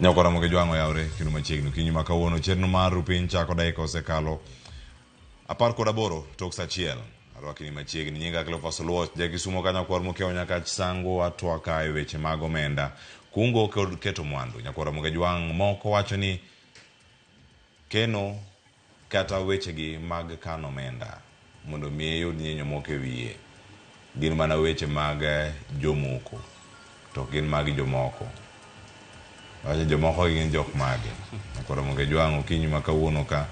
Nyakora moke jwango yaure kinu machiegni kinyu makawuono chenro mar rupiny chako dakika osekalo 18 tok saa achiel arwakini machiegni nyinga Cleophas Oluoch jakisumo kanyakwar mokiewo nyaka sango atwaka e weche mag omenda kungo kod keto mwandu. Nyakora moke jwang moko wacho ni keno kata wechegi mag kano omenda mondo mi yud nyenyo moko e wiye gin mana weche mag jomoko to gin mag jomoko. Wacha jomoko gin jok mage. Nyakora moke jwang kinyu makawuono ka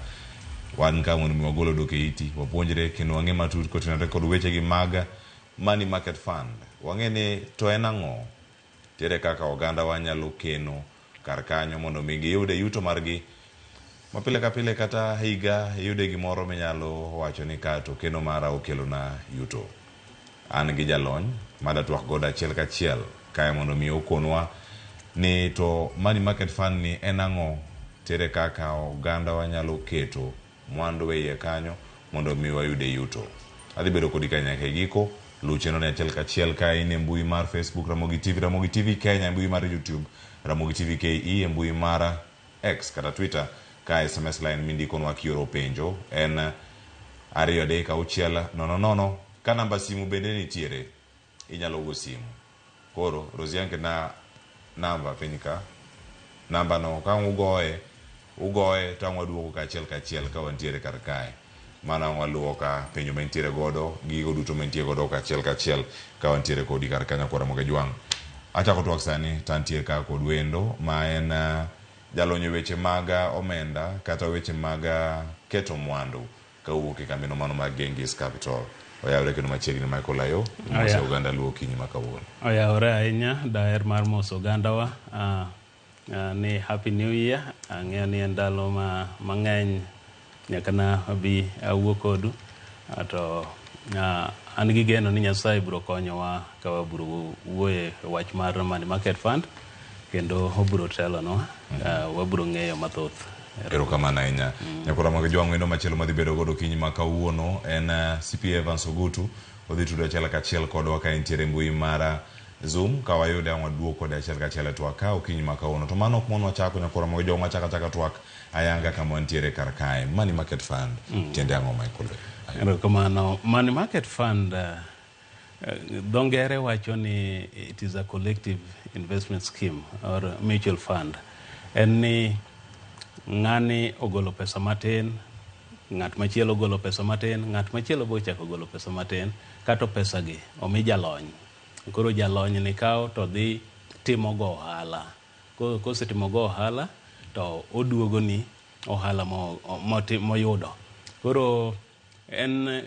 wan ka mondo wagolo doke iti wapuonjre kendo wang'e matut kotenore kod wechegi mag money market fund. Wang'e ni to en ang'o, tere kaka oganda wanyalo keno kar kanyo mondo mi giyude yuto margi mapile ka pile kata higa yude gimoro minyalo wacho ni ka to keno mara okelona yuto. An gi jalony mada twak godo achiel kachiel kae mondo mi okonwa ni to money market fund ni en ang'o, tere kaka oganda wanyalo keto mwandu e iye kanyo mondo mi wayude yuto. Adhi bedo kodi ka nyaka giko lucheno ne achiel kachiel ka in e mbui mar Facebook Ramogi TV Kenya, mbui mar YouTube Ramogi TV KE, mbui mar X kata Twitter ka SMS line mindikonwa kioro penjo en 236 ka namba simu bende nitiere inyalo go simu. Koro Rosianke na namba penika namba no ka ugoe tangwa duogo ka achiel ka wantiere kar kae mana waluwo ka penjo mentiere godo gigo duto mentiere godo ka achiel ka wantiere kodi kar kanya Nyakora moke jwang. Achako twak sani tantiere ka kod wendo ma en jalonyo weche mag omenda kata weche mag keto mwandu ka wuok e kambino mano mag Genghis Capital. Oyawre kendo machiegni Michael Ayo mose oganda luo kinyi makawuono. Oyawre ahinya daher mar mos oganda wa ni happy new year. Ang'eyo ni en ndalo mang'eny nyaka na abi awuo kodu to an gi geno ni Nyasaye biro konyowa ka wabiro wuoye wach mar money market fund kendo obiro telonwa wabiro ng'eyo mathoth. Erokamano ahinya. Nyakora moke jwang wendo machielo madhi bedo godo kinyi makawuono en CPA Evans Ogutu odhi tudo achiel kachiel kodwa ka entiere mbui mar Zoom ka wayude wadwuo kode achiel kachiel twaka okinyi makawuono. To mano ok mon wachako Nyakora moke jwang machaka twak ayanga kama wantiere kar kae money market fund tiende ang'o Michael? Erokamano. Money market fund dongere wacho ni it is a collective investment scheme or mutual fund. En ni ng'ani ogolo pesa matin, ng'at machielo ogolo pesa matin, ng'at machielo bo chako ogolo pesa matin, kato pesa gi omi jalony. Koro jalony ni kao to dhi timo go ohala. Kosetimo go ohala to oduogo ni ohala moyudo. Koro en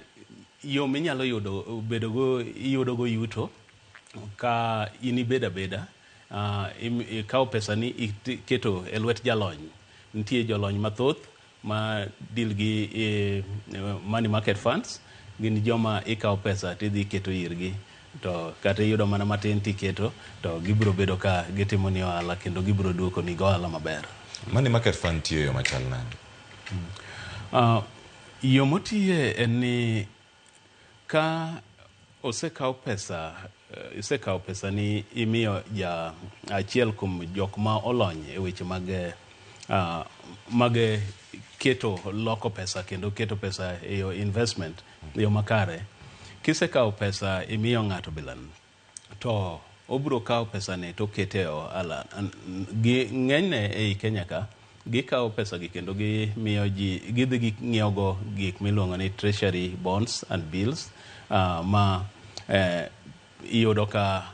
yo minyalo yudo go yuto ka inibeda beda ikao pesa ni iketo e lwet jalony. Nitie jolony mathoth ma deal gi money market funds, gin joma ikao pesa tidhi keto irgi to kata yudo mana matin tiketo to gibiro bedo ka gitimo ni ohala kendo gibiro duoko ni ohala maber. Money market fund tiyo yo machal nade? Yo motiye en ni ka isekao pesa ni imiyo achiel kuom jok ma olony e weche mag keto loko pesa kendo keto pesa e yo investment yo makare. Kisekao pesa imiyo ng'ato bilan to obiro kao pesa ni to kete ohala. Ng'enyne ei Kenya ka gikao pesa gi kendo gimiyo ji gidhi ging'iewo go gik miluongo ni treasury bonds and bills ma iyudo ka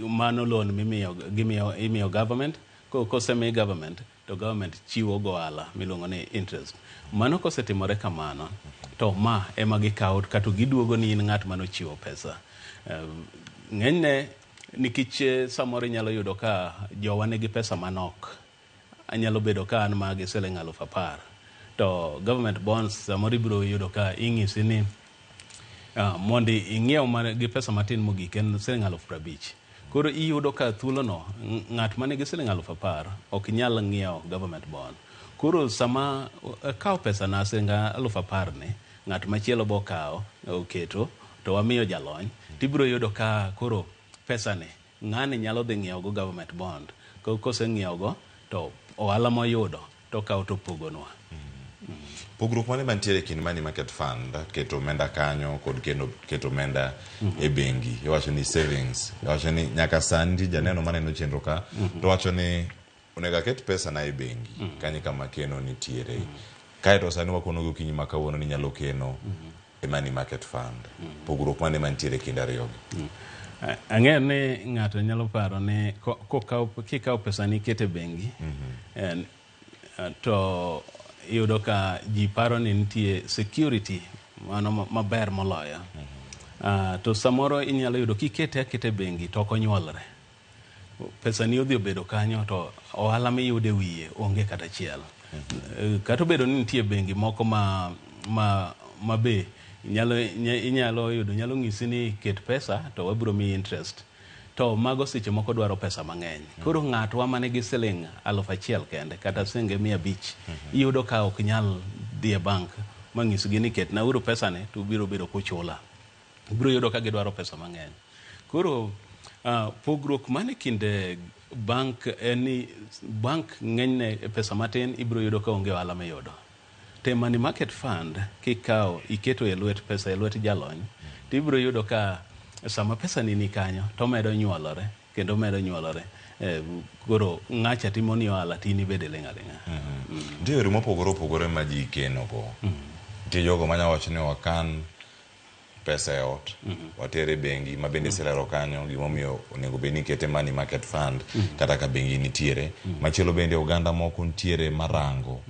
mano loan imiyo government. Kosemi government to government chiwo go ohala miluongo ni interest. Mano kosetimore kamano to ma ema gikao kato giduogo ni in ng'at mano chiwo pesa. Ng'enyne nikech samoro inyalo yudo ka jowa nigi pesa manok, anyalo bedo ka an magi siling 10,000 to government bonds samoro ibiro yudo ka ing'isi ni mondi ing'iew gi pesa matin mogik en siling 50,000. Koro iyudo ka thuolo no ng'at mane gi siling 10,000 ok nyal ng'iewo government bond. Koro sama kao pesa na siling 10,000 ni ng'at machielo bo kao oketo to wamiyo jalony tibiro yudo ka koro pesa ni ng'ani nyalo dhi ng'iewo go government bond. Kose ng'iewo go to ohala moyudo to kawo to pogonwa. Pogruok mane mantiere kind money market fund keto omenda kanyo kod keto omenda e bengi, iwacho ni savings, iwacho ni nyaka sandi janeno maneno chenro ka to wacho ni onego ket pesa na e bengi kanyo kama keno nitiere, kae to sani wakono gokinyi ma kawuono ni nyalo keno e money market fund. Pogruok mane mantiere kind ariyogi? Ang'eyo ni ng'ato nyalo paro ni kikawo pesa ni kete bengi to iyudo ka ji paro ni nitie security mano maber moloyo. To samoro inyalo yudo kikete akete bengi to ok onyuolre. Pesa ni odhi obedo kanyo to ohala miyude wiye onge kata achiel. Kata obedo ni nitie bengi moko ma be inyalo yudo nyalo ng'isi ni ket pesa to wabiro miyi interest. To mago seche moko dwaro pesa mang'eny. Koro ng'atwa mane gi siling 1,000 kende kata senge 500 iyudo ka ok nyal dhi e bank mang'isgi ni ket nauru pesa ne to biro bedo kuchula. Biro yudo ka gidwaro pesa mang'eny. Koro pogruok mane kinde bank en ni bank ng'enyne pesa matin ibiro yudo ka onge ohala miyudo. Te money market fund kikawo iketo e lwet pesa e lwet jalony to ibiro yudo ka sama pesa ni kanyo to medo nyuolore kendo medo nyuolore. Koro ng'acha timo ni ohala tini bede ling'a ling'a. Ndio yore mopogore opogore ma ji keno go. Nitie jogo manya wacho ni wakan pesa e ot watere bengi ma bende silero kanyo gimomiyo onego bed ni kete money market fund kata ka bengi nitiere. Machielo bende oganda moko nitiere marango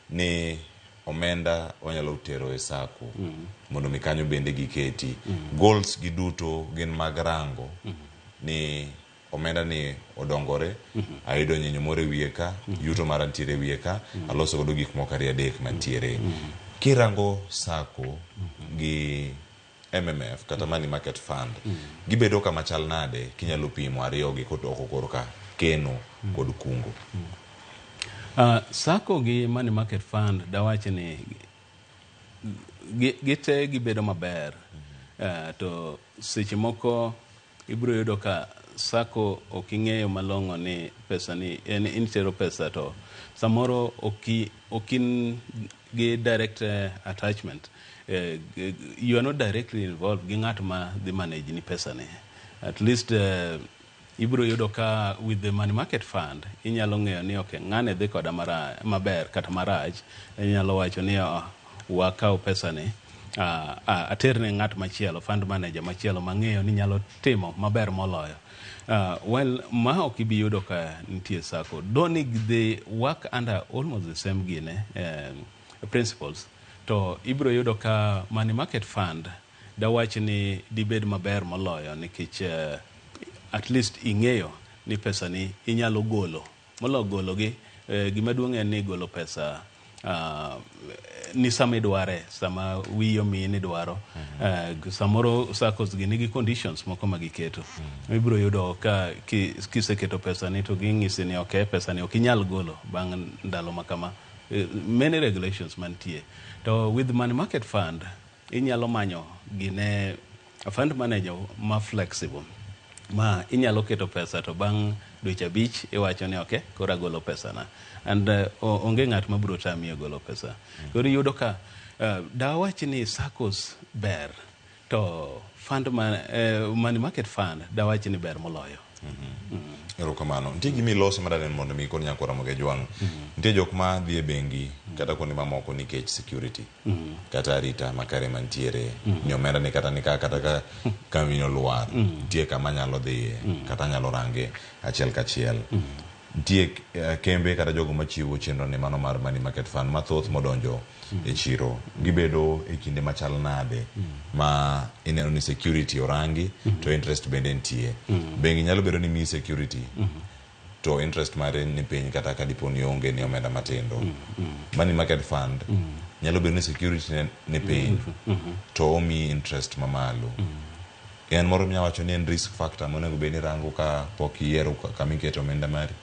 ni omenda onyalo tero e sako mondo mi kanyo bende giketi. Goals gi duto gin mag rango ni omenda ni odongore, ayudo nyinyo moro e wiye ka, yuto mara nitiere e wiye ka, aloso godo gik moko ariyo adek mantiere. Kirango sako gi MMF kata money market fund gibedo kama chal nade kinyalo pimo ariyogi kotoko korka keno kod kungo? Sako gi money market fund dawache ni gite gibedo maber. To seche moko ibiro yudo ka sako oking'eyo malong'o ni pesa ni en intero pesa to samoro okin gi direct attachment. You are not directly involved gi ng'at ma dhi manage ni pesa ni. At least ibiro yudo ka with the money market fund inyalo ng'eyo ni okay ng'ane dhi koda maber kata marach, inyalo wacho ni wakaw pesa ni aterne ng'at machielo, fund manager machielo mang'eyo ni nyalo timo maber moloyo. Well, ma ok ibi yudo ka nitie sako. Though they work under almost the same principles. To ibiro yudo ka money market fund dawach ni dibed maber moloyo nikech at least ing'eyo ni pesa ni inyalo golo. Molo golo gi gima duong' en ni golo pesa ni sama idware, sama wiyo mi ni dwaro. Samoro sakos gi nigi conditions moko ma giketo. Ibiro yudo ka kiseketo pesa ni to ging'isi ni okay pesa ni ok inyal golo bang' ndalo makama. Many regulations mantie. To with money market fund inyalo manyo gine a fund manager ma flexible ma inyalo keto pesa to bang' dweche 5 iwacho ni okay kora golo pesa na and onge ng'at ma biro tami golo pesa. Koro yudo ka dawach ni SACCOs ber to fund money market fund dawach ni ber moloyo. Erokamano. Nitie gimi iloso madane mondo mi kon nyakora moge jwang'. Nitie jok ma dhi e bengi kata kuonde mamoko nikech security kata arita makare mantiere ni omenda ni kata ka kamino luar nitie kama nyalo dhiye kata nyalo range achiel kachiel. Nitie kembe kata jogo machiwo chenro ne mano mar money market fund mathoth modonjo e chiro gibedo e kinde machal nade ma ineno ni security orangi to interest bende nitie. Bengi nyalo bedo ni mi security to interest mare ni piny kata ka dipo ni onge ni omenda matindo. Money market fund nyalo bedo ni security ni piny to omi interest mamalo. En moro mnyawacho ni en risk factor monego bed ni rango ka pok iyiero kama iketo omenda mari.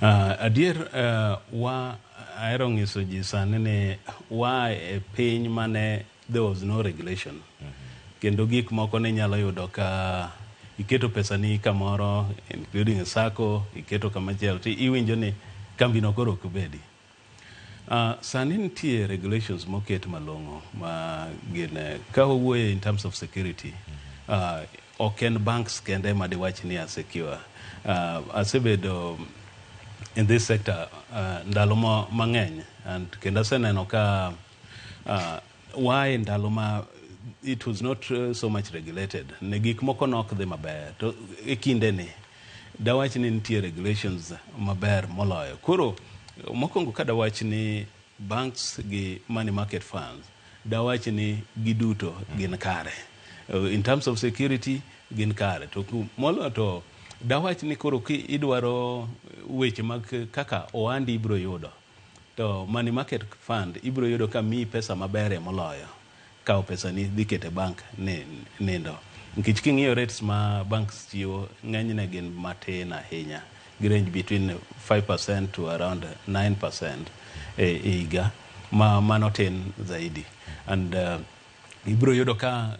Adier wa ahero ng'iso ji sani ni wa e piny mane there was no regulation. Kendo gik moko ne nyalo yudo ka iketo pesa ni kamoro including a sacco, iketo kamachielo to iwinjo ni kambino koro ok bedi. Sani nitie regulations moket malong'o ma gin ka owuoye in terms of security. Ok en banks kende ma diwach ni secure. Asebedo in this sector ndalo mang'eny and kendo aseneno ka why ndalo ma it was not so much regulated. Ne gik moko nok dhi maber to e kinde ni dawach ni nitie regulations maber moloyo. Koro mokwongo ka dawach ni banks gi money market funds dawach ni giduto gin kare. In terms of security gin kare to molo to dawach ni koro ki idwaro weche mag kaka ohandi ibro yudo to money market fund ibro yudo ka mi pesa mabere moloyo kao pesa ni dhi kete bank nindo. Nikech king'iyo rates ma banks chiwo ng'enyne gin matin ahinya, range between 5% to around 9% e higa mano tin zaidi. And ibro yudo ka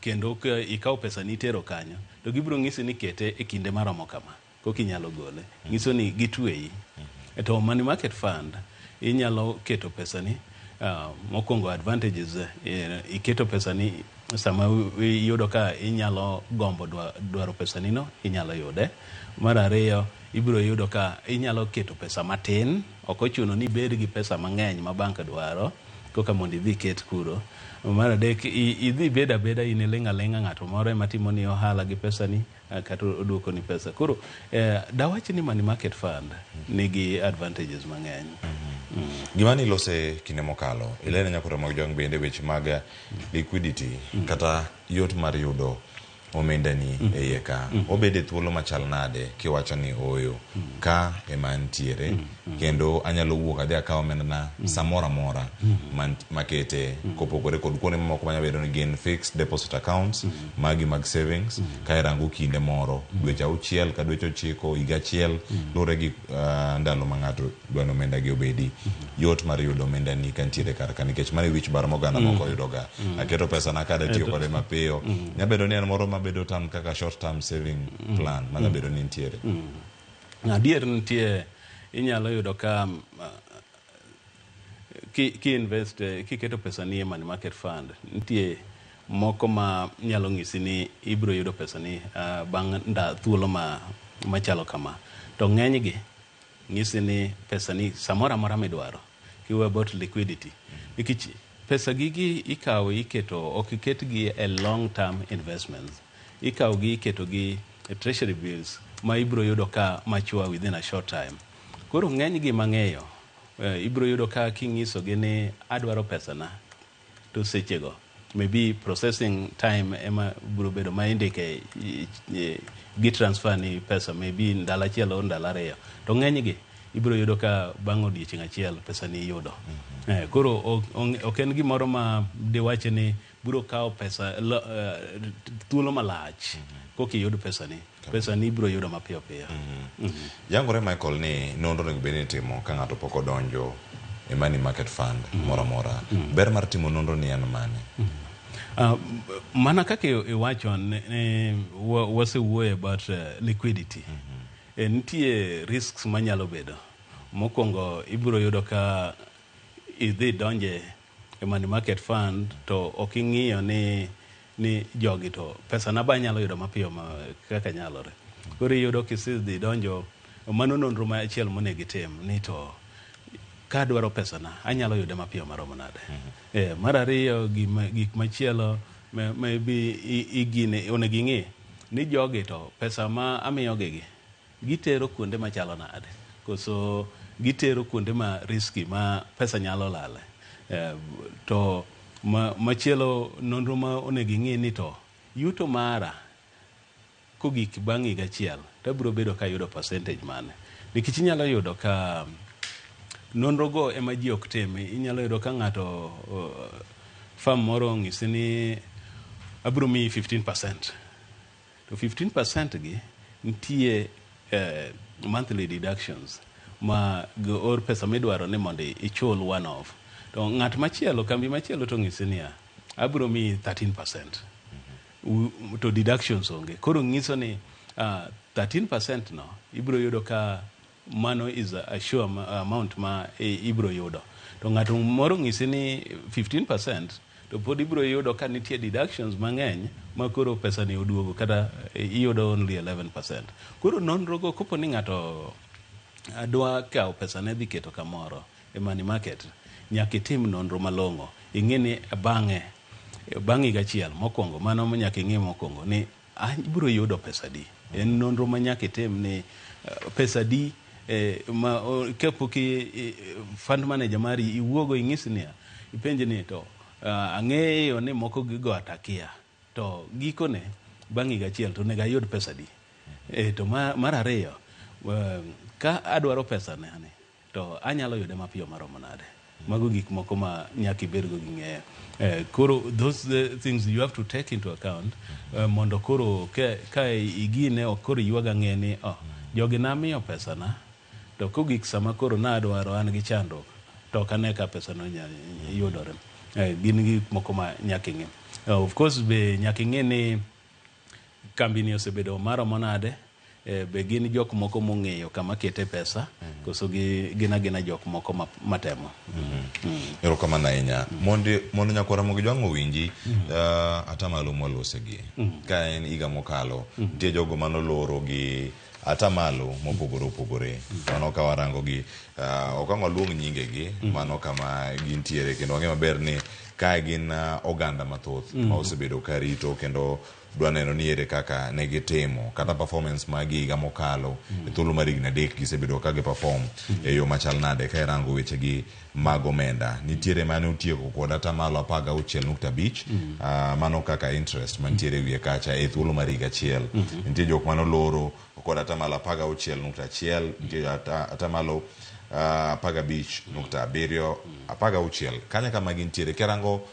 kendo ka ikao pesa ni tero kanyo to gibro ng'isi ni kete e kinde maromo kama koki nyalo gole, ng'iso ni gitweyi. To money market fund inyalo keto pesa ni mokwongo advantages iketo pesa ni sama yudo ka inyalo gombo dwaro pesa ni no inyalo yude. Mar ariyo ibro yudo ka inyalo keto pesa matin, ok ochuno ni bed gi pesa mang'eny ma bank dwaro koka mondo idhi ket kuro. Mar adek idhi beda in lenga ng'ato moro ema timo ni ohala gi pesa ni kata oduoko ni pesa. Koro dawach ni money market fund nigi advantages mang'eny. Gima ni lose kinde mokalo ilene nyakore mag jong bende weche mag liquidity kata yot mar yudo omenda ni e ka obede thuolo machal nade kiwacho ni oyo ka ema ntiere kendo anyalo wuok adhi akawo omenda na samora mora makete kopogore kod kuonde moko manya bedo ni gin fixed deposit accounts magi mag savings ka irango kinde moro dweche 6 ka dweche 9 higa 1 lure gi ndalo ma ng'ato dwano omenda gi obedi yot mar yudo omenda ni kantiere kar ka nikech mari wich bar moganda moko yudoga aketo pesa na kada tiyo kode mapiyo nyabedo ni en moro mabedo tam kaka short term saving plan mana bedo ni ntiere. Adier nitie inyalo yudo ka ki invest kiketo pesa ni e money market fund nitie moko ma nyalo ng'isi ni ibro yudo pesa ni bang' thuolo machalo kama to ng'eny gi ng'isi ni pesa ni samora mora midwaro kiwe about liquidity nikech pesa gigi ikawo iketo ok iket gi a long term investments, ikawo gi iketo gi treasury bills ma ibro yudo ka mature within a short time. Koro ng'eny gi mang'eyo ibro yudo ka king'iso gi ni adwaro pesa na to sechego maybe processing time ema bro bedo ma indike gi transfer ni pesa maybe ndalo achiel o ndalo ariyo to ng'eny gi ibro yudo ka bang' odiochieng' achiel pesa ni yudo. Koro ok en gimoro ma diwache ni bro kawo pesa thuolo malach koki yud pesa ni bro yudo mapiyo piyo. Yangore Michael ni nonro nego bende timo ka ng'ato pok odonjo e money market fund mora mora ber mar timo nonro ni en mane? Mana kaka iwacho wasewuoyo about liquidity. Nitie risks manyalo bedo. Mokwongo ibro yudo ka idhi donje e money market fund to ok ing'iyo ni jogi to pesa na ba nyalo yudo mapiyo kaka nyalore. Koro iyudo kisidhi donjo mano nonro ma achiel monego itim ni to ka dwaro pesa na anyalo yude mapiyo maromo nade. Mar ariyo gik machielo maybe igine onego ing'e ni jogi to pesa ma amiyo gi gitero kuonde machalo nade koso gitero kuonde ma risky ma pesa nyalo lale. To machielo nonro ma onego ing'e ni to yuto mara kogik bang' higa achiel to biro bedo ka yudo percentage mane nikech inyalo yudo ka nonro go ema ji ok tim. Inyalo yudo ka ng'ato farm moro ng'isi ni abiro miyi 15% to 15% gi nitie monthly deductions ma or pesa midwaro ni mondo ichul one off to ng'at machielo kambi machielo to ng'isi ni abiro miyi 13%. to deductions onge. Koro ng'iso ni 13% no ibro yudo ka mano is a sure amount ma ibro yudo. To ng'ato moro ng'isi ni 15%, to pod ibro yudo ka nitie deductions mang'eny ma koro pesa ni oduogo kata iyudo only 11%. Koro nonro go kopo ni ng'ato adwa kawo pesa ne dhi keto kamoro e money market, nyaka itim nonro malong'o. Ing'e ni bang' higa achiel mokwongo, mano nyaka ing'e mokwongo ni ibro yudo pesa di. En nonro ma nyaka itim ni pesa di kapok fund manager mari iwuogo ing'isi niya, ipenje ni to ang'eyo ni moko gigo atakia, to gikone bang' higa achiel to nego ayud pesa di. To mar ariyo, ka adwaro pesa ne to anyalo yude mapiyo maromo nade. Mago gik moko ma nyaka ibedgo gi ng'eyo. Koro those things you have to take into account mondo koro ka igine koro yuaga ng'e ni jogi namiyo pesa na, to kogik sama koro nadwaro an gi chandruok to kane ka pesa no yudore. Gin gik moko ma nyaka ing'e. Of course be nyaka ing'e ni kambi ni osebedo maromo nade. Be gin jok moko mong'eyo kama kete pesa, koso gina jok moko matemo. Erokamano ahinya. Mondo nyakwara mogi jwang'o winji, atamalo mwalose gi. Ka en higa mokalo, nitie jogo manoloro gi atamalo mopogore opogore. Mano ka warango gi, okang'o luong nyinge gi, mano kama gintiere, kendo wang'e maber ni ka gin oganda mathoth ma osebedo karito kendo dwa neno ni ere kaka ne gitimo kata performance magi higa mokalo e thuolo mar higni 3 gisebedo ka giperform e yo machal nade ka irango weche gi mag omenda. Nitiere mane otieko kod atamalo 16.5, mano kaka interest mantiere wiye kacha e thuolo mar higa achiel. Nitie jok manoloro kod atamalo 16.1, nitie atamalo 15.7, 16. Kanya kama gintiere kerango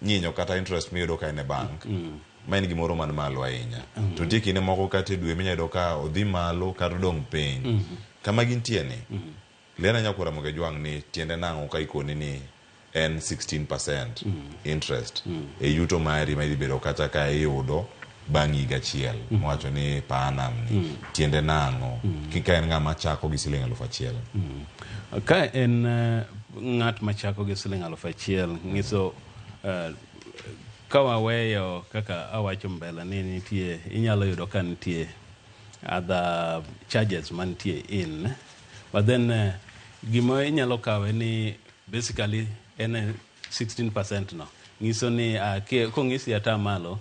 nyinyo kata interest miyudo ka ene bank, ma en gimoro man malo ahinya. To nitie kinde moko kata dwe minyayudo ka odhi malo kata odong' piny. Kama gintie ni, lena nyakwara moge jwang' ni tiende nang'o ka ikoni ni en 16% interest e yuto mari ma idhi bedo kata ka iyudo bang' higa achiel. Mwacho ni paanam ni tiende nang'o kika en ng'ama chako gi siling 1,000. Ka en ng'at machako gi siling 1,000, ng'iso kawaweyo kaka awacho mbele ni nitie, inyalo yudo ka nitie other charges mantie in, but then gima inyalo kawe ni basically en 16% no. Ngiso ni kong'isi atamalo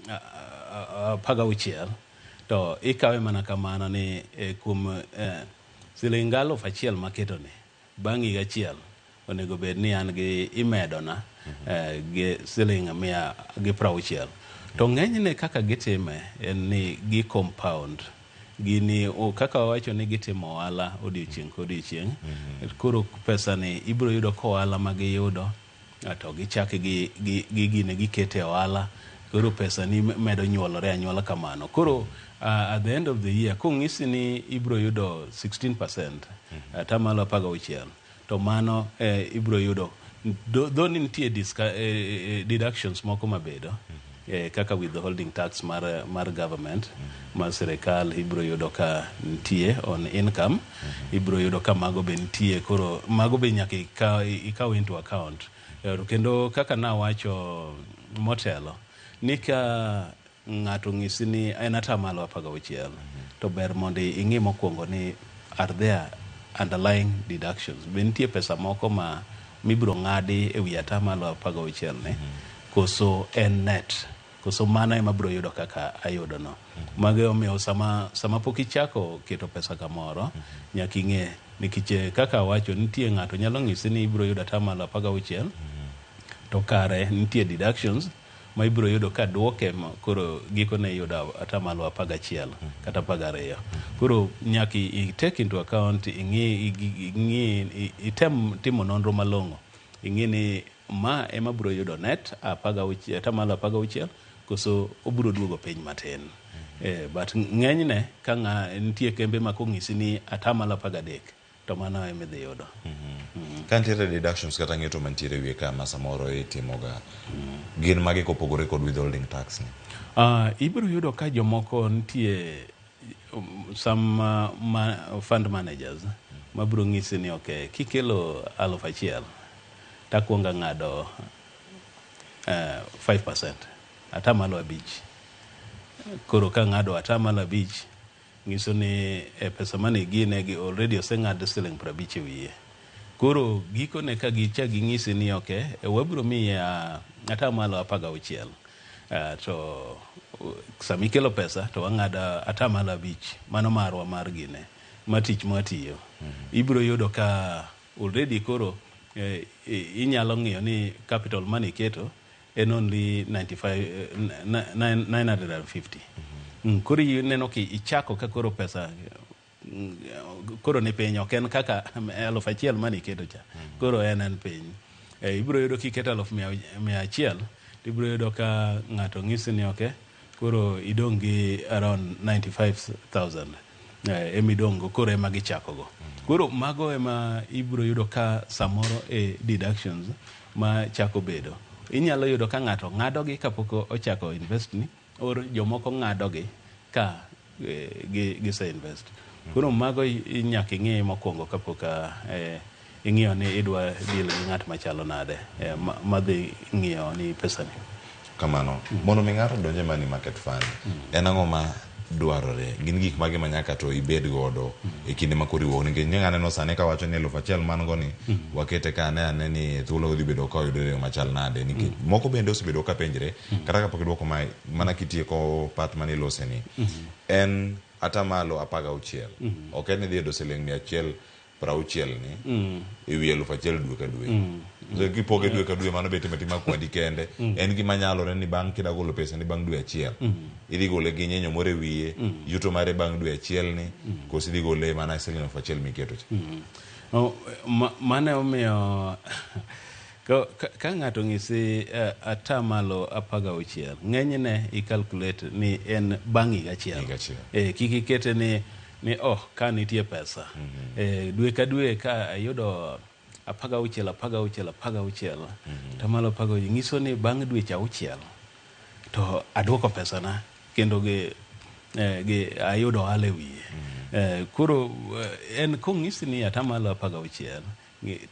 16, to ikawe mana kamano ni kuom siling 1,000 maketo ni bang' higa achiel onego bed ni an gi imedona gi siling 160. To ng'enyne kaka gitime en ni gi compound gini, kaka wawacho ni gitimo ohala odiochieng' kodiochieng'. Koro pesa ni ibro yudo ko ohala ma giyudo to gichak gi gine gikete ohala. Koro pesa ni medo nyuolore anyuola kamano. Koro at the end of the year kong'isi ni ibro yudo 16%, atamalo 16, to mano ibro yudo do nitie deductions moko mabedo kaka withholding tax mar government mar sirikal ibro yudo ka nitie on income, ibro yudo ka mago be nitie. Koro mago be nyaka ikaw into account. Kendo kaka nawacho motelo ni ka ng'ato ng'isi ni en atamalo 16, to ber mondo ing'i mokwongo ni are there underlying deductions. Be nitie pesa moko ma mibro ng'adi e wi atamalo 16 ne, koso en net, koso mano ema bro yudo kaka ayudo no. Mago omiyo sama pok ichako keto pesa kamoro, nyaka ing'e nikech kaka wacho nitie ng'ato nyalo ng'isi ni ibro yudo atamalo 16, to kare nitie deductions ma ibro yudo ka duoke koro gikone yudo atamalo 11 kata 12. Koro nyaka i take into account, item timo nonro malong'o, ing'e ni ma ema bro yudo net atamalo 16 koso obro duogo piny matin. But ng'enyne ka nitie kembe ma kong'isi ni atamalo 13, to mano ema idhi yudo. Ka nitiere deductions kata ng'eto mantiere wiye ka ma samoro itimoga, gin magi kopogore kod withholding tax ni? Ibiro yudo ka jomoko nitie some fund managers mabiro ng'isi ni okay, kikelo 1,000 takuonga ng'ado 5%, atamalo 5. Koro ka ng'ado atamalo 5, ng'iso ni pesa mane ginegi already oseng'ad siling 50 wiye. Koro gikone ka gicha ging'isi ni okay, wabiro miye atamalo 16. To samikelo pesa to wang'ada atamalo 5, mano marwa mar gine matich mwatiyo. Ibiro yudo ka already koro inyalo ng'iyo ni capital money keto en only 950. Koro ineno ki ichako ka koro pesa koro ni piny, ok en kaka 1,000 mane iketo cha. Koro en piny. Ibiro yudo kiketo 100,000 ibiro yudo ka ng'ato ng'isi ni okay, koro idong' gi around 95,000 emidong' koro ema gichakogo. Koro mago ema ibiro yudo ka samoro deductions ma chako bedo. Inyalo yudo ka ng'ato ng'adogi kapok ochako invest ni, or jomoko ng'adogi ka gise invest. Koro mago inyaka ing'e mokwongo kapok ing'iyo ni idwa deal gi ng'at machalo nade madhi ng'iyo ni pesa ni. Kamano, mondo mi ng'ato donje money market fund, en ang'o ma dwarore? Gin gik mage ma nyaka to ibed godo e kinde ma koriwo? Nikech ng'aneno sani ka wacho ni 1,000 man go ni wakete ka ane ni thuolo dhi bedo ka oyudore machal nade, nikech moko bende osebedo ka penjre kata kapok idwoko mana kitieko part mane ilose ni en atamalo 16. Ok en idhi yudo siling 160 ni ewi 1,000 dwe ka dwe. Kipoge dwe ka dwe mano bete matima kwadi kende. En gima nyalore ni bang' kida golo pesa ni bang' dwe achiel idhi gole gi nyenyo more wiye, yuto mare bang' dwe achiel ni kosi idhi gole mana siling 1,000 miketo cha. Mane omiyo ka ng'ato ng'isi atamalo 16, ng'enyne i-calculate ni en bang' higa achiel. Kik ikete ni ka nitie pesa dwe ka dwe ka ayudo 16 tamalo 16, ng'iso ni bang' dweche 6 to aduoko pesa na kendo ayudo ohala e wiye. Koro en kong'isi ni atamalo 16,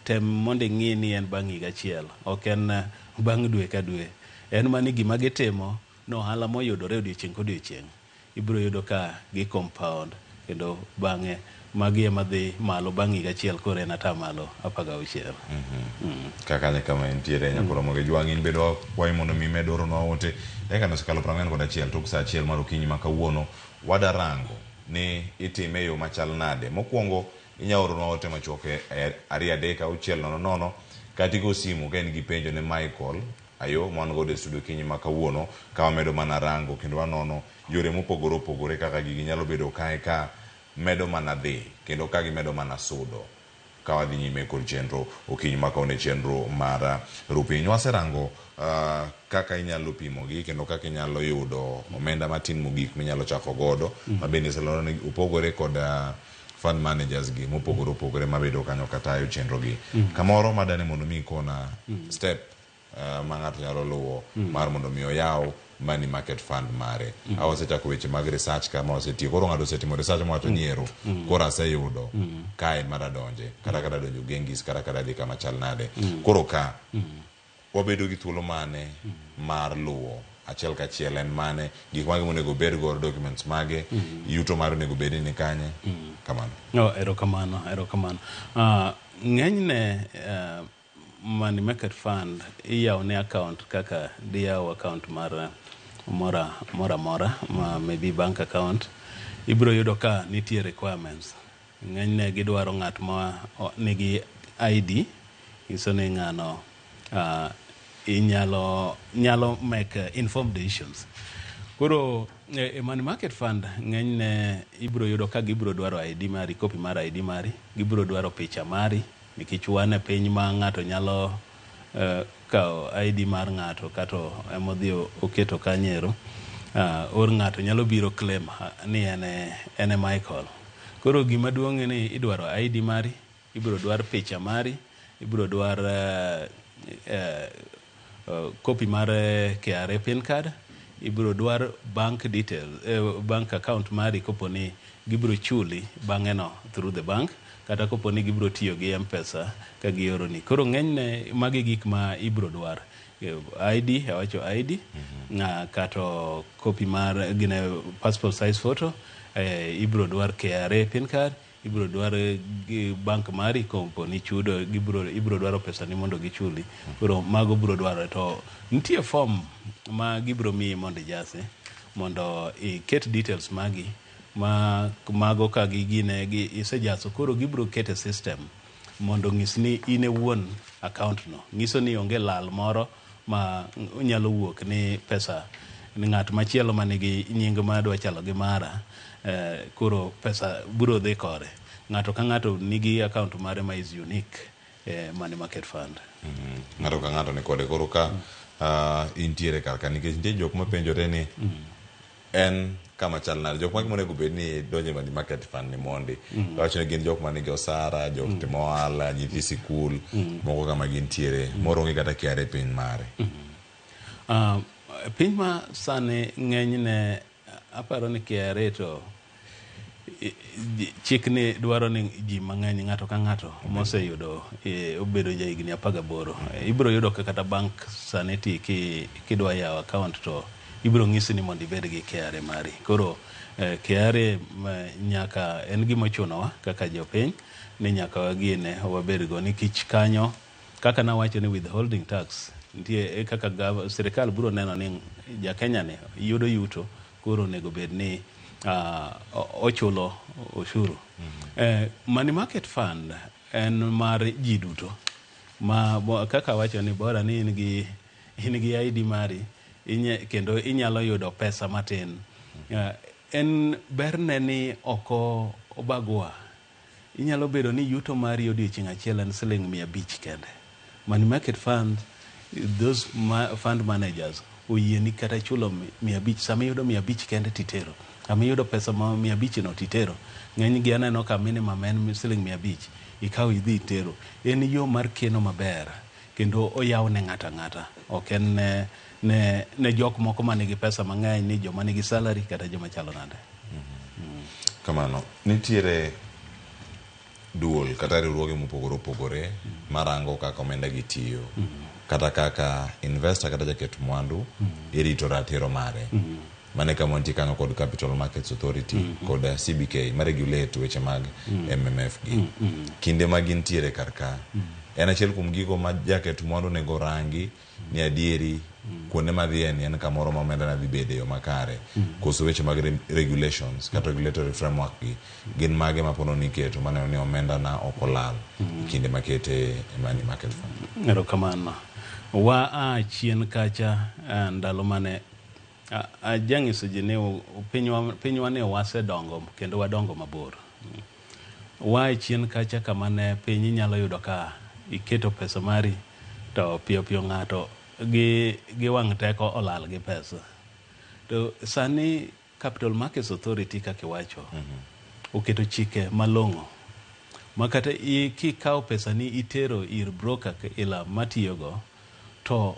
tem mondo ing'i ni en bang' higa achiel, ok en bang' dwe ka dwe. En mani gima gitimo no ohala moyudore odiochieng' kodiochieng', ibiro yudo ka gi compound kendo bang'e magi ema dhi malo bang' higa achiel, koro en atamalo 16. Kaka ne kama entiere nyakoro moge jwang'in bedo kwayo mondo mi med oro nwa ote eka nosekalo 41 tok sa achiel mar okinyi ma kawuono. Wadarango ni itime yo machal nade. Mokwongo inyalo oro nwa ote machoke 23600 kata igo simu ka in gi penjo ne Michael Ayo mwan godo e studio kinyi ma kawuono ka wamedo mana rango kendo wanono yore mopogore opogore kaka gigi nyalo bedo kae ka medo mana dhi kendo ka gimedo mana sudo ka wadhi nyime kod chenro okinyi ma kawuono, chenro mar rupiny. Waserango kaka inyalo pimo gi kendo kaka inyalo yudo omenda matin mogik minyalo chako godo mabende salona ni upogore kod fund managers gi mopogore opogore mabedo kanyo katayo chenro gi. Kamoro madane mondo mi kona step ma ng'ato nyalo luwo mar mondo mi oyaw money market fund mare. Awasechako weche mag research kama wasetiyo, koro ng'ato osetimo research mowacho nyiero koro aseyudo ka en mar adonje kata kada donjo Gengis kata kada dhi kama chal nade. Koro ka wabedo gi thuolo mane mar luwo achiel kachiel en mane, gik mage monego bed godo, documents mage, yuto mar onego bed ni kanye. Kamano. Erokamano. Ng'enyne money market fund iyawo ne account kaka diyawo account mar mora ma maybe bank account. Ibiro yudo ka nitie requirements. Ng'enyne gidwaro ng'at ma nigi ID, iso ni ng'ano nyalo make informed decisions. Koro money market fund ng'enyne ibiro yudo ka gibiro dwaro ID mari, copy mar ID mari, gibiro dwaro picha mari nikech wane piny ma ng'ato nyalo kao ID mar ng'ato kato emodhi oketo kanyero. Or ng'ato nyalo biro claim ni ene Michael. Koro gima duong' ni idwaro ID mari, ibiro dwar picha mari, ibro dwar copy mar KRA pin card, ibro dwar bank details, bank account mari kopo ni gibro chuli bang'e no through the bank, kata kopo ni gibro tiyo gi M-Pesa ka gioro ni. Koro ng'enyne magi gik ma ibro dwar. ID, awacho ID, kato copy mar gine passport size photo, ibro dwar KRA pin card, ibro dwar bank mari kopo ni chudo, ibro dwaro pesa ni mondo gichuli. Koro mago bro dwaro. To nitie form ma gibro miyi mondo ijasi mondo iket details magi mago ka gine isejaso. Koro gibro kete system mondo ng'is ni in ewuon account no, ng'iso ni onge lal moro ma nyalo wuok ni pesa ni ng'at machielo manigi nying ma dwa chalo gi mara, koro pesa bro dhi kore. Ng'ato ka ng'ato nigi account mare ma is unique money market fund. Ng'ato ka ng'ato ni kode. Koro ka intiere kar nikech nitie jok ma penjore ni en kama chal nade, jok ma monego bed ni donje money market fund ni mondi. Wacho ni gin jok ma nigi osara, jok timo ohala, nyithi sikul, moko kama gintiere, moro onge kata KRA pin mare. Piny ma sani ng'enyne aparo ni KRA to chik ni dwaro ni ji mang'eny, ng'ato ka ng'ato moseyudo obedo ja higni 18 ibro yudo ka kata bank sani ti kidwa yawo account to ibro ng'isi ni mondo ibed gi KRA mari. Koro KRA nyaka en gima chunowa kaka jopiny ni nyaka wagine wabed go, nikech kanyo kaka nawacho ni withholding tax nitie kaka sirikal biro neno ni ja Kenya ni yudo yuto, koro nego bed ni ochulo ushuru. Money market fund en mar ji duto ma kaka wacho ni bora ni in gi ID mari kendo inyalo yudo pesa matin. En berne ni oko obagwa, inyalo bedo ni yuto mari odiochieng' achiel en siling 500 kende. Money market fund, those fund managers oyieni kata chulo 500. Sama iyudo 500 kende titero, sama iyudo pesa ma 500 no titero, ng'eny gi aneno ka minimum en siling 500, ikaw idhi itero. En yo mar keno maber kendo oyaw ne ng'ata ng'ata, ok en ne jok moko manigi pesa mang'eny, ni joma nigi salary kata joma chalo nade. Kamano nitiere duol kata riwruoge mopogore opogore marango kaka omenda gitiyo, kata kaka investor kata jaket mwandu irito ratiro mare. Mane kama nitie kanyo kod Capital Markets Authority kod CBK ma regulate weche mag MMF gi. Kinde ma gintiere karka en achiel kuom gigo ma jaket mwandu nego rangi ni adieri kuonde madhiye ni en kamoro ma omenda na dhi bede yo makare. Koso weche mag regulations kata regulatory framework gi gin mage ma pono niketo maneno ni omenda na okolal kinde makete money market fund. Erokamano. Wa chien kacha ndalo mane ajang'iso ji ni pinywa ne wasedongo kendo wadongo mabor. Wa chien kacha kama ne piny nyalo yudo ka iketo pesa mari to piyo piyo ng'ato gi wang' teko olal gi pesa. To sani Capital Markets Authority kakiwacho oketo chike malong'o makata kikawo pesa ni itero ir broker ila matiyogo, to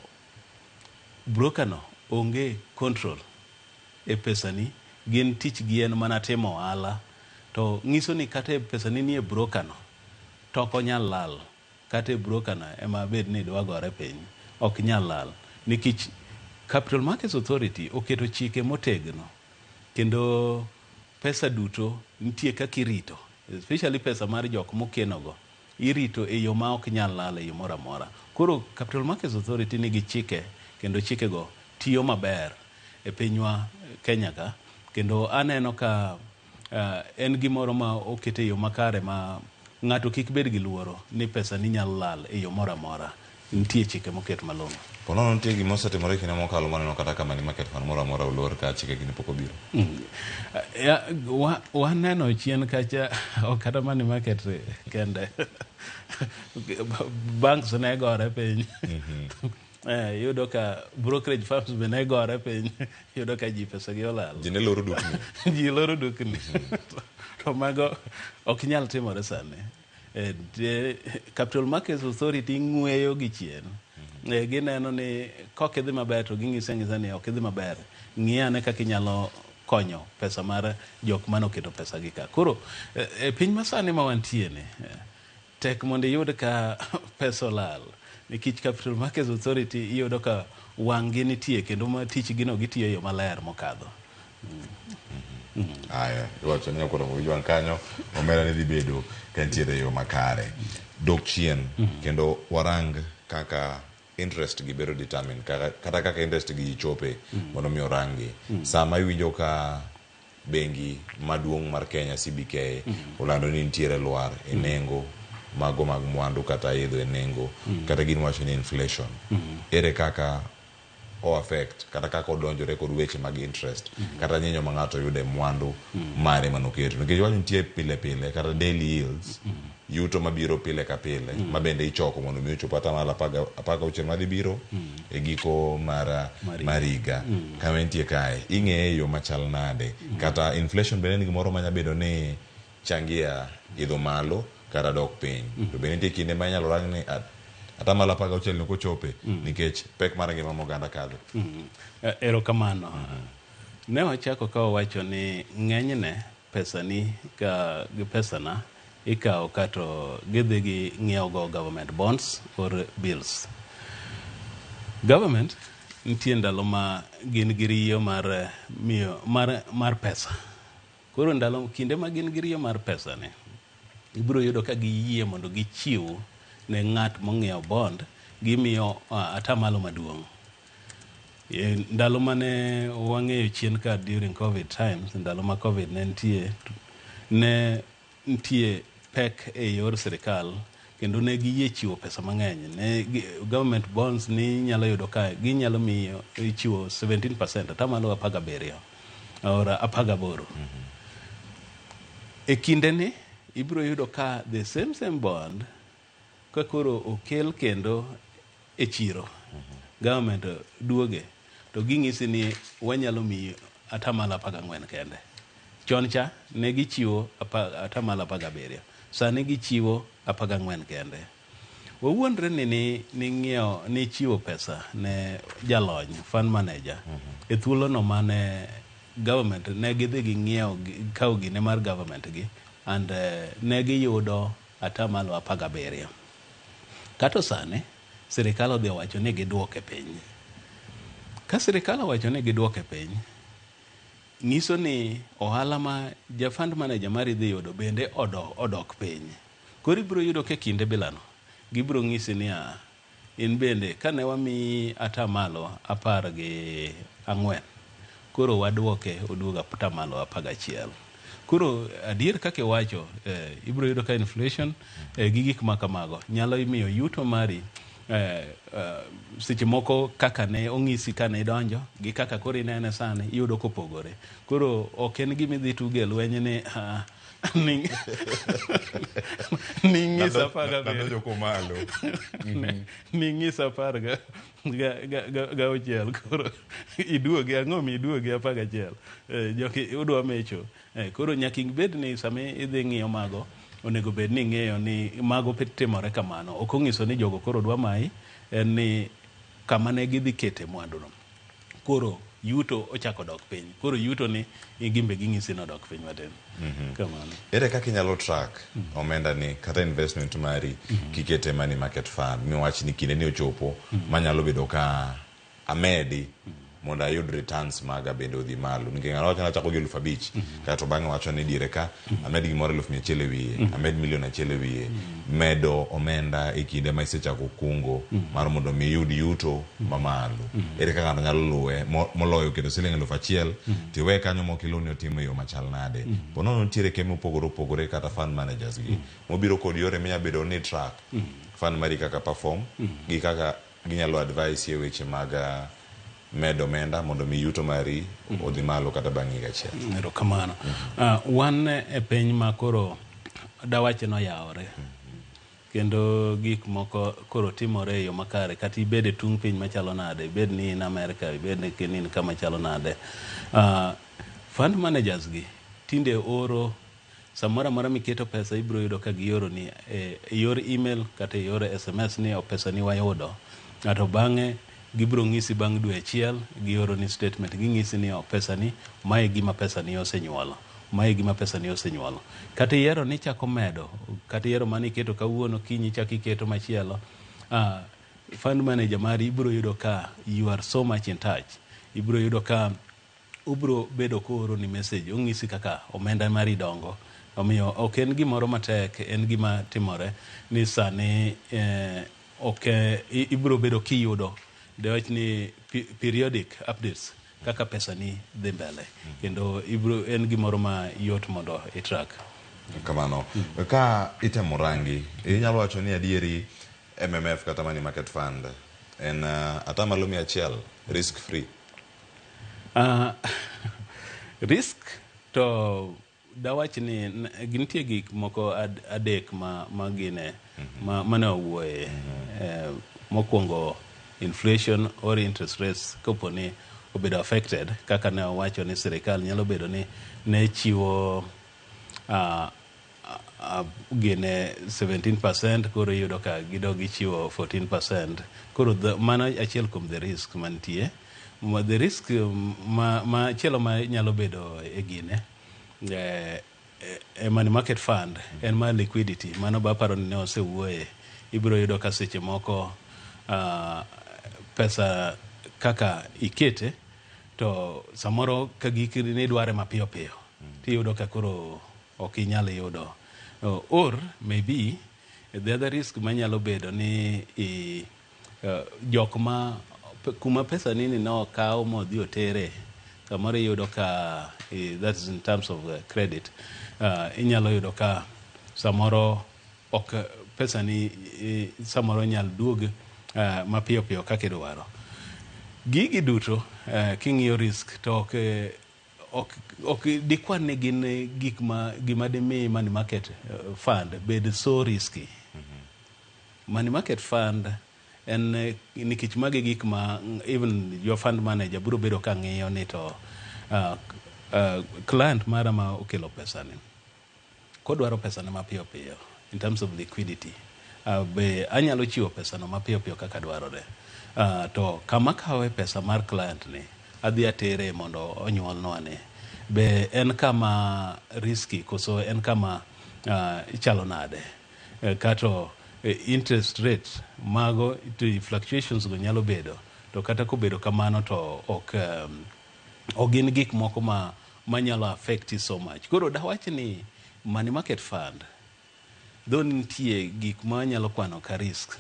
broker no onge control e pesa ni, gin tich gi en mana timo ohala. To ng'iso ni kata pesa ni nie broker no to ok onyal lal, kata broker no ema bed ni dwa gore piny, ok nyal lal, nikech Capital Markets Authority oketo chike motegno kendo pesa duto nitie kaka irito, especially pesa mar jok mokenogo irito e yo ma ok nyal lal e yo moro amora. Koro Capital Markets Authority nigi chike kendo chikego tiyo maber e pinywa Kenya ka, kendo aneno ka en gimoro ma okete e yo makare ma ng'ato kik bed gi luoro ni pesa ni nyal lal e yo moro amora. Nitie chike moket malong'o. Ponono nitie gima osetimore kinde mokalo maneno kata ka money market fund moro amora olor ka chike gini pok obiro. Waneno chien kacha ok kata money market kende banks ne gore piny. Yudo ka brokerage firms be ne gore piny, yudo ka ji pesa gi olal. Ji ne loro dukni. Ji loro dukni. To mago ok nyal timore sani. Capital Markets Authority ng'weyo gi chien. Gineno ni kok idhi maber to ging'ise ni ok idhi maber, ng'iyane kaka inyalo konyo pesa mar jok mano keto pesa gi ka. Koro e piny masani ma wantie ni tek mondo iyud ka pesa olal, nikech Capital Markets Authority iyudo ka wang' gi nitie kendo ma tich gino gitiyo yo maler mokadho. Aya, iwacho ni okoro mo kanyo omera ne dhi bedo ka nitiere yo makare. Dok chien kendo warang kaka interest gi bedo determine kata kaka interest gi chope mondo mi orangi. Sama iwinjo ka bengi maduong' mar Kenya CBK olando ni nitiere lwar e nengo mago mag mwandu kata idho e nengo kata gin wacho ni inflation. Ere kaka o affect kata kaka odonjore kod weche mag interest kata nyinyo ma ng'ato yude mwandu mare manoketo. Nikech wacho nitie pile pile kata daily yields, yuto mabiro pile ka pile ma bende ichoko mondo mi ochop ata mala apaga uchiel madhi biro e giko mar higa. Kama nitie kae ing'eye yo machal nade kata inflation bende ni gimoro manya bedo ni changia idho malo kata dok piny. To bende nitie kinde ma inyalo rang ni ata mala apaga uchiel no kochope nikech pek mar ngima moganda kadho. Erokamano. Ne wachako ka wacho ni ng'enyne pesani ka gi pesana ikawo kato gidhi gi ng'iewo go government bonds or bills. Government nitie ndalo ma gin gi riyo mar pesa. Koro ndalo kinde ma gin gi riyo mar pesa ni ibiro yudo ka giyie mondo gichiw ne ng'at mong'iewo bond gimiyo atamalo maduong'. Ndalo mane wang'eyo chien ka during COVID times, ndalo ma COVID ne nitie pek e yor sirikal kendo ne giyie chiwo pesa mang'eny. Government bonds ni nyalo yudo ka ginyalo miyo ichiwo 17% atamalo 17 or 18. E kinde ni ibiro yudo ka the same bond ka koro okel kendo e chiro government duoge to ging'isi ni wanyalo miyo atamalo 14 kende. Chon cha ne gichiwo atamalo 17, sani gichiwo 14 kende. Wawuondre ni ng'iewo ni chiwo pesa ne jalony fund manager e thuolo no mane government ne gidhi gi ng'iewo kawo gine mar government gi and ne giyudo atamalo 17. Kato sani sirikal odhi wacho ni giduoke piny. Ka sirikal wacho ni giduoke piny, ng'iso ni ohala ma fund manager mari dhi yudo bende odok piny. Koro ibiro yudo ke kinde bilano gibiro ng'isi ni in bende kane wami atamalo 14, koro waduoke oduoga atamalo 11. Koro adier kake wacho ibiro yudo ka inflation gi gik makamago nyalo miyo yuto mari seche moko kaka ne ong'isi kane idonjo gi kaka koro inene sani iyudo kopogore. Koro ok en gimi dhi tuge lweny ni ng'isa 16 koro iduogi ang'o mi iduogi 11 joki udwa mecho. Koro nyaka ibed ni sami idhi ng'iyo mago onego bed ni ng'eyo ni mago timore kamano. Ok ong'iso ni jogo koro dwa mai, en ni kama ne gidhi kete mwanduno koro yuto ochako dok piny. Koro yuto ni gimbe ging'isi no dok piny matin. Kamano. Ere kaka inyalo track omenda ni kata investment mari kikete money market fund miwach ni kinde ni ochopo manyalo bedo ka amedi mondo ayud returns maga bende odhi malo. Nikech ng'ano wacho nachako gi 5,000 kato bang'e wacho ni diere ka amedi gimoro 100,000 e wiye, amedi 1,000,000 e wiye. Medo omenda e kinde ma isechako kungo mar mondo mi yud yuto mamalo. Ere kaka ng'ano nyalo luwe moloyo keto siling 1,000 tiwe kanyo mokiluni otimo yo machal nade. Ponono nitiere kemi opogore kata fund managers gi mobiro kod yore minya bedo ni track fund mari kaka perform gi kaka ginyalo advise ye weche mag medo omenda mondo mi yuto mari odhi malo kata bang' higa achiel. Erokamano. Wan e piny ma koro dawache no yawore kendo gik moko koro timore e yo makare kata ibed e tung piny machalo nade, ibed ni in Amerika, ibed ni in kama chalo nade. Fund managers gi tinde oro samora mara miketo pesa ibiro yudo ka gioro ni yor email kata yor SMS ni pesa ni wayudo, ato bang'e gibiro ng'isi bang' dwe achiel gioro ni statement, ging'isi ni pesa ni mae gima pesa ni osenyuolo, mae gima pesa ni osenyuolo. Kata yiero ni chako medo, kata yiero mane iketo kawuono kinyi chako iketo machielo, fund manager mari ibiro yudo ka you are so much in touch. Ibiro yudo ka ubiro bedo kooro ni message, ong'isi kaka omenda mari dongo. Omiyo ok en gimoro matek, en gima timore ni sani ibiro bedo kiyudo dewach ni periodic updates kaka pesa ni dhi mbele, kendo ibiro en gimoro ma yot mondo itrack. Kamano, ka itemo rangi, inyalo wacho ni adieri MMF kata money market fund en atamalo 100 risk free. Risk to dawach ni gintie gik moko adek ma gine mane owuoye. Mokwongo inflation or interest rates kopo ni obedo affected, kaka ne owacho ni sirikal nyalo bedo ni ne chiwo gine 17%, koro yudo ka gidogi chiwo 14%. Koro mano achiel kuom the risk mantie. The risk ma chielo ma nyalo bedo e gine money market fund en ma liquidity. Mano ba paro ni ne osewuoye. Ibiro yudo ka seche moko pesa kaka ikete to samoro ka gik ni dware mapiyo piyo tiyudo ka koro ok inyal yudo. Or maybe the other risk manyalo bedo ni jok ma kuma pesa nini no kawo modhi otere samoro iyudo ka that is in terms of credit, inyalo yudo ka samoro ok pesa ni samoro nyal duog mapiyo piyo kaka idwaro. Gigi duto king'iyo risk to ok dikwan ni gin gima dimi money market fund bed so risky. Money market fund en nikech magi gik ma even your fund manager biro bedo ka ng'iyo ni to client mara ma okelo pesa ni kodwaro pesa na mapiyo piyo in terms of liquidity, be anyalo chiwo pesa no mapiyo piyo kaka dwarore, to kama kawe pesa mar client ni adhi atere mondo onyuolnwa ni, be en kama risky koso en kama ichalo nade? Kato interest rate mago to fluctuations go nyalo bedo, to kata kobedo kamano to ok gin gik moko manyalo affect you so much. Koro dawach ni money market fund though nitie gik ma nyalo kwano ka risk,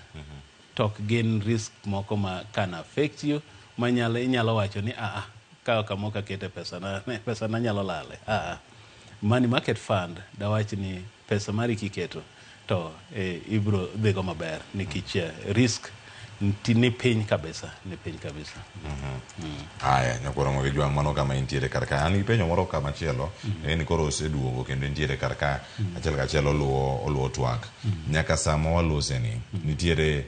to ok gin risk moko ma can affect you inyalo wacho ni kawa kamoka kete pesa na nyalo lale. Money market fund dawach ni pesa mari kiketo to ibro dhigo maber nikech risk ni piny kabisa, ni piny kabisa. Aya, nyakoro mo gijwa mano kama intiere karka. Ani penyo moro kama chielo, ni koro oseduogo kendo intiere karka achiel kachielo oluo twak. Nyaka sama walose ni nitiere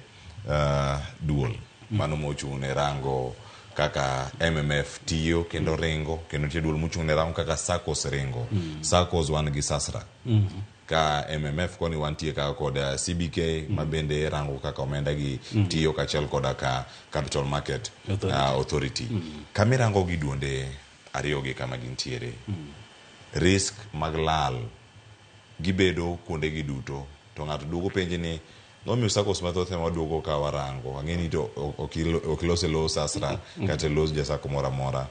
duol mano mochung' ne rango kaka MMF tiyo kendo ringo, kendo nitie duol mochung' ne rango kaka SACCOS ringo. SACCOS wan gi Sasra. Ka MMF koni wantie ka koda CBK mabende rango kaka omenda gi tiyo kachiel koda ka Capital Market Authority. Kamirango gi duonde ariyo gi kama gintiere, risk maglal gibedo kuonde gi duto, to ng'ato duogo penje ni nomiyo SACCOS mathoth ema duogo ka warango, ang'eni to okilose lo Sasra kata los jasako mora mora,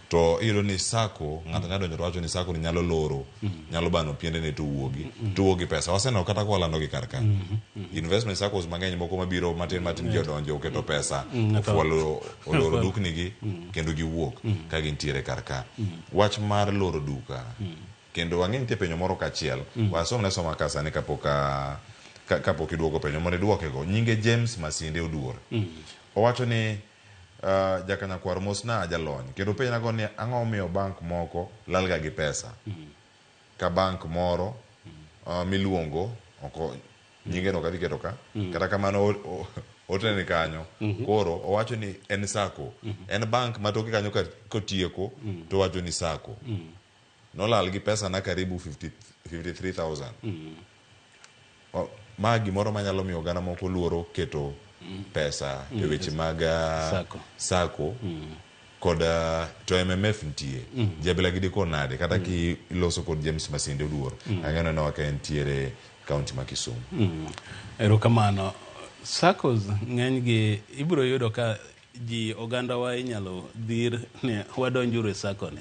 to iyudo ni SACCO ng'ato nyalo donjo wacho ni SACCO ni nyalo loro, nyalo bano piende ne to wuogi pesa. Waseneno kata kwa lando gi karka investment SACCOS mang'eny moko mabiro matin ji odonjo keto pesa ofualo oloro dukni gi kendo giwuok ka gintiere karka. Wach mar loro duka kendo ang'eni nitie penyo moro kachiel wasoma kasa ne kapok iduogo penyo mondo iduoke go. Nyinge James Masinde Oduor owacho ni jakanyakwar mosna jalony kendo penyo go ni ang'o miyo bank moko lalga gi pesa ka bank moro miluongo oko nyinge no kati keto ka kata kamano otene kanyo. Koro owacho ni en SACCO, en bank matoke kanyo kotieko to wacho ni SACCO. nolal gi pesa na karibu 53,000. Ma gimoro manyalo miyo oganda moko luoro keto pesa e weche mag sako kod to MMF nitie jabila gidi ko nade kata ki iloso kod James Masinde Oduor ang'eno na waka entiere kaunti ma Kisumu. Erokamano. Sakos ng'eny gi ibiro yudo ka ji oganda wa inyalo dhir ne wadonjuru e sako ni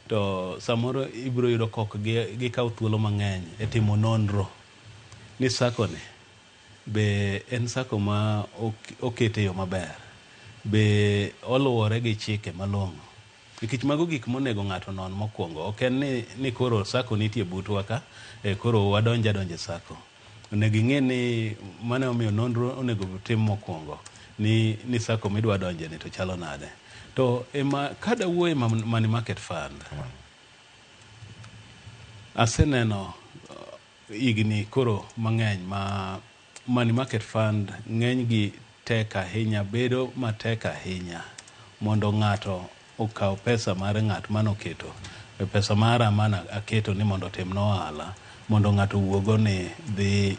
to samoro ibiro yudo kok gi kaw thuolo mang'eny e timo nonro ni sako ni be en sako ma okete yo maber, be oluwore gi chike malong'o. Nikech mago gik monego ng'ato non mokwongo. Ok en ni koro sako nitie butwa ka koro wadonja sako. Onego ing'e ni mane omiyo nonro onego tim mokwongo ni sako midwa donje ni to chalo nade. To kada wuoye money market fund aseneno igni koro mang'eny ma money market fund ng'eny gi tek ahinya, bedo matek ahinya mondo ng'ato okaw pesa mar ng'at manoketo pesa mara mana aketo ni mondo tim no ohala mondo ng'ato wuogo ni dhi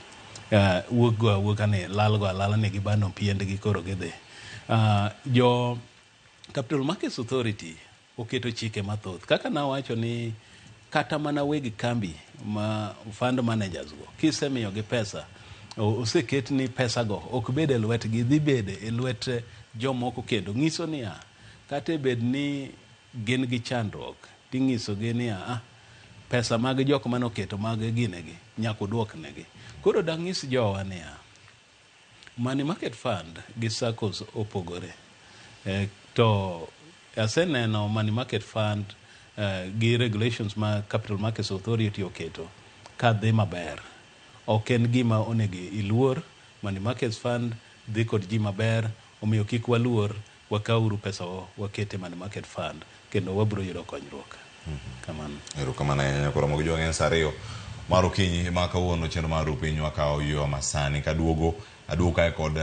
wuoga ni lalgo ni gibano piend gi koro gidhi. Jo Capital Markets Authority oketo chike mathoth kaka nawacho ni kata mana weg kambi ma fund managers go kisemiyo gi pesa oseket ni pesa go ok bed e lwetgi, dhi bede e lwet jomoko kendo ng'iso niya kata bed ni gin gi chandruok ting'iso gi niya pesa mag jok manoketo mag ginegi nyaka duok negi. Koro dang'is jowa niya money market fund gi SACCOs opogore. To aseneno money market fund gi regulations ma Capital Markets Authority oketo ka dhi maber. Ok en gima onego iluor. Money market fund dhi kod ji maber, omiyo kik waluor, wakauru pesa wakete money market fund kendo wabiro yudo konyruok. Kamano. Erokamano koro mogi jo ng'en sariyo mar okinyi ma kawuono chenro mar piny wakawo yo masani kaduogo aduoka kod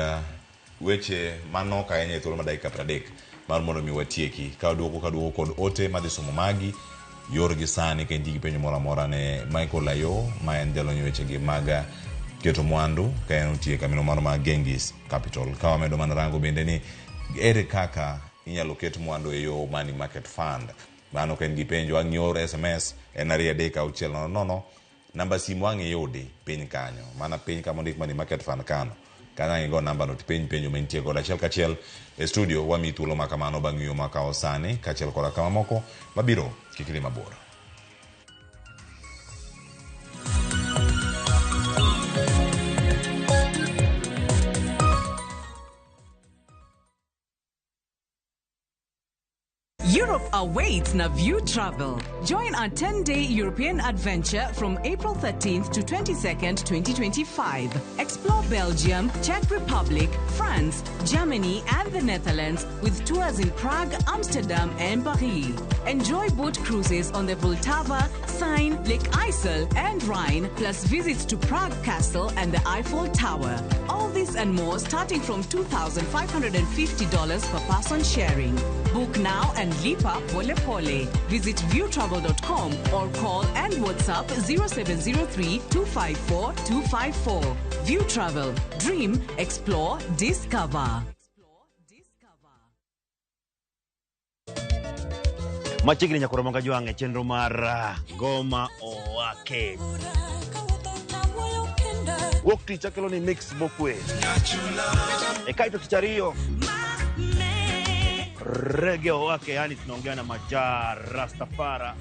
weche manok ahinya e thuolo ma dakika 30 mar mondo mi watieki ka duogo kod ote madhi somo magi yor gi sani ka inti gi penjo moro amora ne Michael Ayo ma en jalony weche gi mag keto mwandu ka en otie kamino moro ma Gengis Capital. Ka wamedo mana rango bende ni ere kaka inyalo ket mwandu e yo money market fund. Mano ka en gi penjo ang' yor SMS en 2360 namba simu ang' iyudi piny kanyo mana piny kama ondik money market fund kano kana igo namba no penjo mentie kod achiel kachiel e studio wami thuolo ma kamano bang' yo makawo sani kachiel kod kama moko mabiro kikili mabor. Europe awaits na View Travel. Join our 10-day European adventure from April 13th to 22nd, 2025. Explore Belgium, Czech Republic, France, Germany, and the Netherlands with tours in Prague, Amsterdam, and Paris. Enjoy boat cruises on the Vltava, Seine, Lake Isle, and Rhine, plus visits to Prague Castle and the Eiffel Tower. All this and more starting from $2,550 per person sharing. Book now and lipa pole pole. Visit viewtravel.com or call and WhatsApp 0703-254-254. View Travel. Dream, explore, discover. Machigni nyakoro monga juange chenro mar Goma Owake. Wok tich akelo ni mix mokwe. Kaito kichario. Reggae Owake, yani tunaongea na Majaa Rastafara.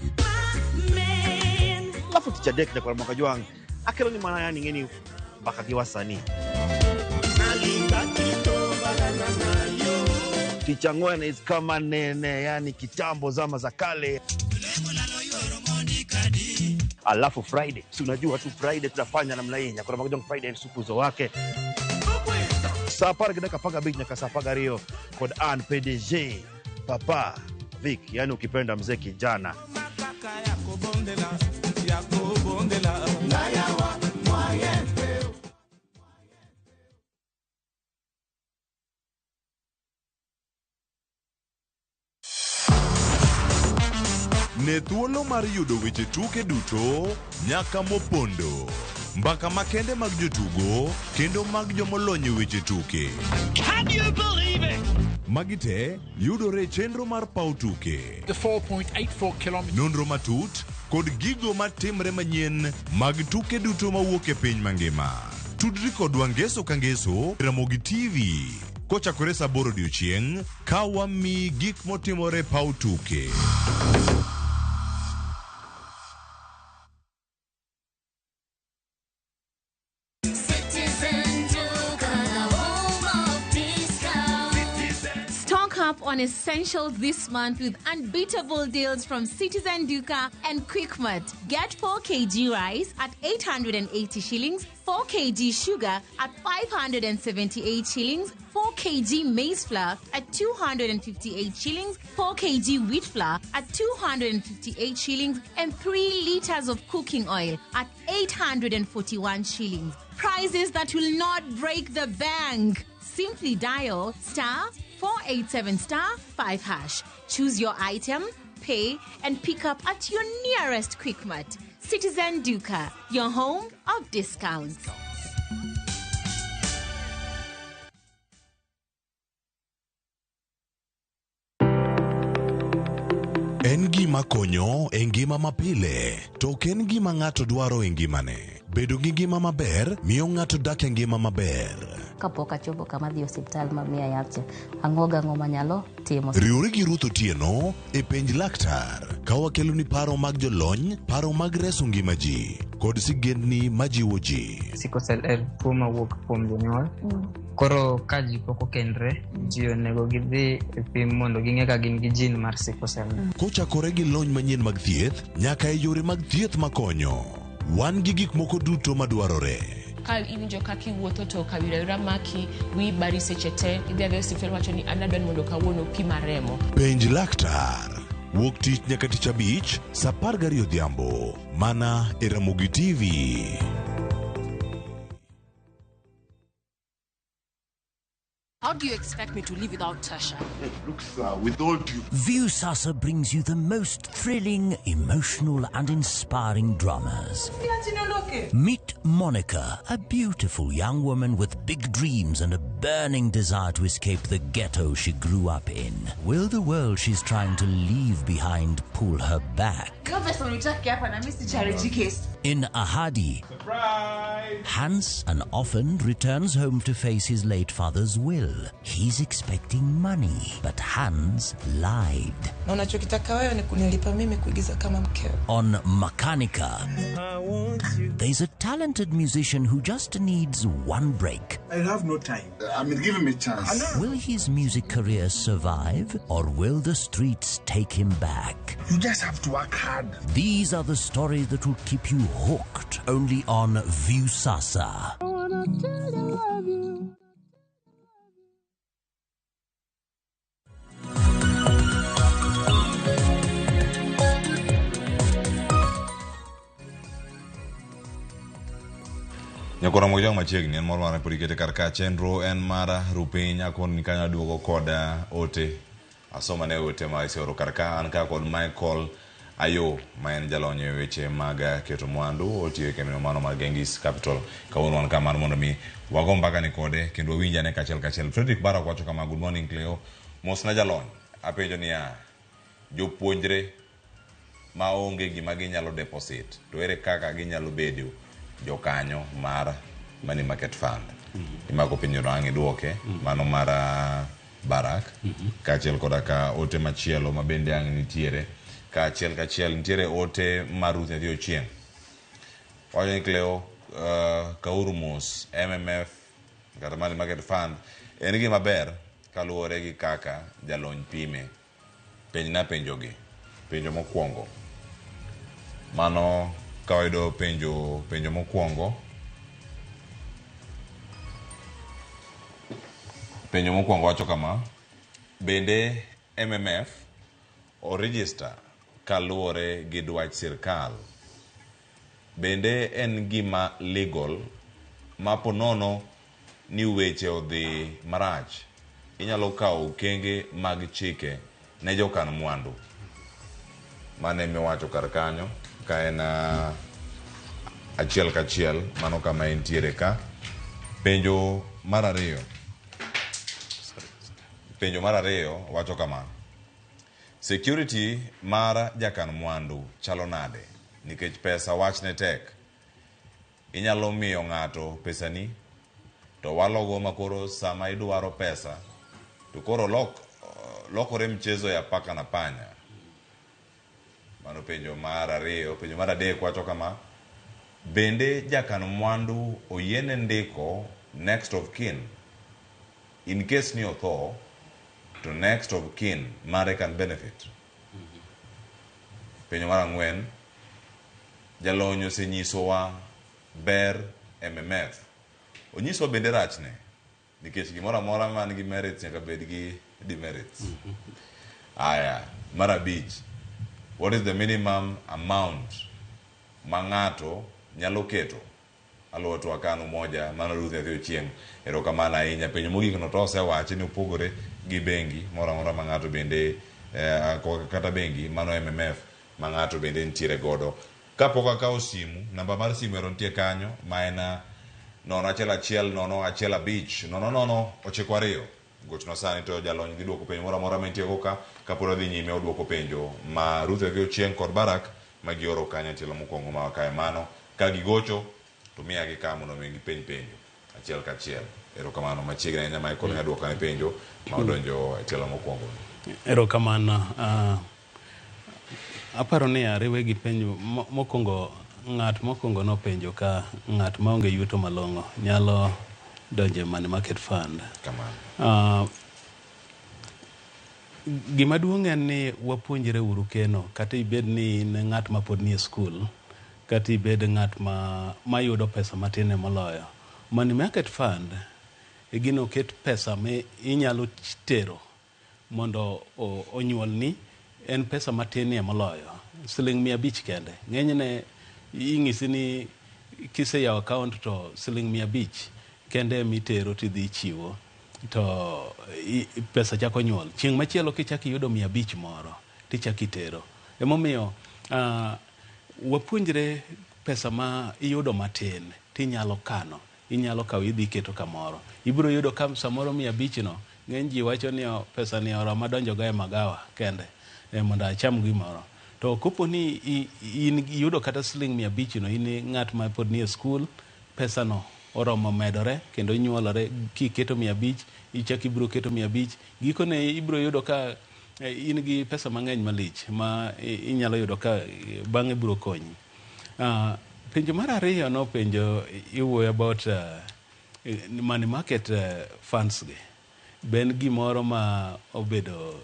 Alafu ticha dek nyakoro monga juange akelo ni mana yani ngeni baka kiwasani. Ticha Ngwene is kama nene, yani kitambo zama za kale. Alafu Friday, si unajua tu Friday tunafanya namna hii, nyakoro monga juange Friday supu zo wake. Sapara kidaka paga beat nyaka sapaga rio kod an PDG Papa Vic, yani ukipenda mzee kijana. ne thuolo mar yudo weche tuke duto nyaka mopondo. Mbaka makende mag jotugo kendo mag jomolony weche tuke. Can you believe it? Magite yudore chenro mar paw tuke. The 4.84 kilometers. Nonro matut kod gigo matimre manyien mag tuke duto mawuok e piny mangima. Tudri kodwa ngeso ka ngeso Ramogi TV. Kochakore saa 8 odiechieng' ka wami gik motimore paw tuke. Up on essentials this month with unbeatable deals from Citizen Duka and Quickmart. Get 4 kg rice at 880 shillings, 4 kg sugar at 578 shillings, 4 kg maize flour at 258 shillings, 4 kg wheat flour at 258 shillings, and 3 liters of cooking oil at 841 shillings. Prices that will not break the bank. Simply dial *487*5#. Choose your item, pay, and pick up at your nearest Quickmart. Citizen Duka, your home of discounts. En gima konyo e ngima mapile, to ken gima ng'ato dwaro e ngimane. Bedo gi ngima maber miyo ng'ato dak e ngima maber. Kapok achopo kama dhi osiptal mamiya yath, ang'o manyalo timo. Riwri gi Ruth Otieno e penj laktar ka wakelo ni paro mag jolony, paro mag reso ngima ji kod sigendni majiwo ji. Sickle cell en tuo mawuok kuom jonyuol. Koro ka ji pok okendre, ji onego gidhi e pim mondo ging'e ka gin gi jin mar sickle cell. Kochakore gi lony manyien mag thieth nyaka e yore mag thieth makonyo. Wan gi gik moko duto madwarore. Ka iwinjo kaka iwuotho to kawira maki wi bari seche te idhi adhi osiptal wacho ni an adwani mondo kawuono pima remo. Penj laktar wuok tich nyaka tich abich saa 12 odhiambo mana e Ramogi TV. How do you expect me to live without Tasha? Look, sir, with all due... Viusasa brings you the most thrilling, emotional and inspiring dramas. Meet Monica, a beautiful young woman with big dreams and a burning desire to escape the ghetto she grew up in. Will the world she's trying to leave behind pull her back? In Ahadi, surprise! Hans, an orphan, returns home to face his late father's will. He's expecting money, but Hans lied. On Makanika, there's a talented musician who just needs one break. I have no time. Give him a chance. Will his music career survive, or will the streets take him back? You just have to work hard. These are the stories that will keep you hooked only on Viusasa. Nyakora mojang machiegni en moro mara purikete karka chenro en mara rupiny akon ni kanya duogo koda ote asoma ne ote ma isoro karka an ka kod Michael Ayo ma en jalony e weche mag keto mwandu otiyo kemino mano mar Gengis Capital ka won wan kamano mondo mi wago mbaka ni kode kendo winja ne kachiel Frederick Barak wacho kama good morning Cleo mos na jalony apenjo niya jopuonjre ma onge gima ginyalo deposit to ere kaka ginyalo bedo jokanyo mar money market fund imako pinyo rangi duoke mano mara Barak kachiel koda ka ote machielo mabende ang nitiere kachiel nitiere ote Maruth Nyathi Ochieng wacho ni Cleo kauru mos MMF kata money market fund en gima ber kaluwore gi kaka jalony pime penjo mokwongo mano kawaido penjo mokwongo wacho kama bende MMF o register kaluwore gi dwach sirkal bende en gima legal maponono ni weche odhi marach inyalo kawo kenge mag chike ne jokan mwandu mane miwacho kar kanyo ka en achiel kachiel mano kama entiere ka. Penjo mar ariyo wacho kama: security mar jakan mwandu chalo nade? Nikech pesa wachne tek. Inyalo miyo ng'ato pesani to walogo makoro sama idwaro pesa to koro lokore mchezo ya paka na panya. Mano penjo mar ariyo. Penjo mar adek wacho kama: bende jakan mwandu oyiene ndiko next of kin in case ni otho to next of kin mare can benefit? Penjo mar ang'wen: jalony osenyisowa ber MMF. Onyiso bende rachne, nikech gimoro amora man gi merits nyaka bed gi demerits. Aya, mar abich: what is the minimum amount ma ng'ato nyalo keto aluwa to akano moja mano Ruth Nyathi Ochieng'? Erokamano ahinya. Penjo mogik no to osewachi ni opogore gi bengi moro amora ma ng'ato bende kata bengi mano MMF ma ng'ato bende nitiere godo. Kapok akawo simu, namba mar simu ero nitie kanyo ma en 011-015-000-992. Gochno sani to jalony dhi duoko penjo moro amora mantie go ka kapod odhi nyime oduoko penjo ma Ruth Nyathi Ochieng' kod Barak ma gioro kanyo tielo mokwongo ma wakae mano. Ka gigocho to miya gi ka mondo mi gipenj penjo achiel kachiel. Erokamano machiegni ahinya ma ikoro duoko ne penjo ma odonjo e tielo mokwongo. Erokamano. Aparo ni ariwe gi penjo mokwongo. Ng'at mokwongo nopenjo ka ng'at maonge yuto malong'o nyalo donjo e money market fund. Gima duong' en ni wapuonjre uru keno, kata ibed ni in ng'at ma pod nie skul, kata ibed ng'at ma yudo pesa matin moloyo. Money market fund e gino ket pesa ma inyalo tero mondo onyuol ni en pesa matin moloyo siling 500 kende. Ng'enyne ing'isi ni kiseyawo account to siling 500 kende mitero tidhi chiwo to pesa chako nyuol. Chieng' machielo kichaki yudo 500 moro tichaki tero. Emomiyo wapuonjre pesa ma iyudo matin tinyalo kano, inyalo kawo idhi keto kamoro. Ibiro yudo ka samoro 500 no ng'eny ji wacho ni pesa ni oro madonjo ga e magawa kende mondo acham gimoro. To kopo ni in yudo kata siling 500 no, in ng'at ma pod nie skul, pesa no oromo medore kendo nyuolore. Kiketo 500 ichaki ibiro keto 500, gikone ibiro yudo ka in gi pesa mang'eny malich ma inyalo yudo ka bang'e biro konyi. Penjo mar ariyo no penjo iwuoyo about money market funds gi. Ben gimoro ma obedo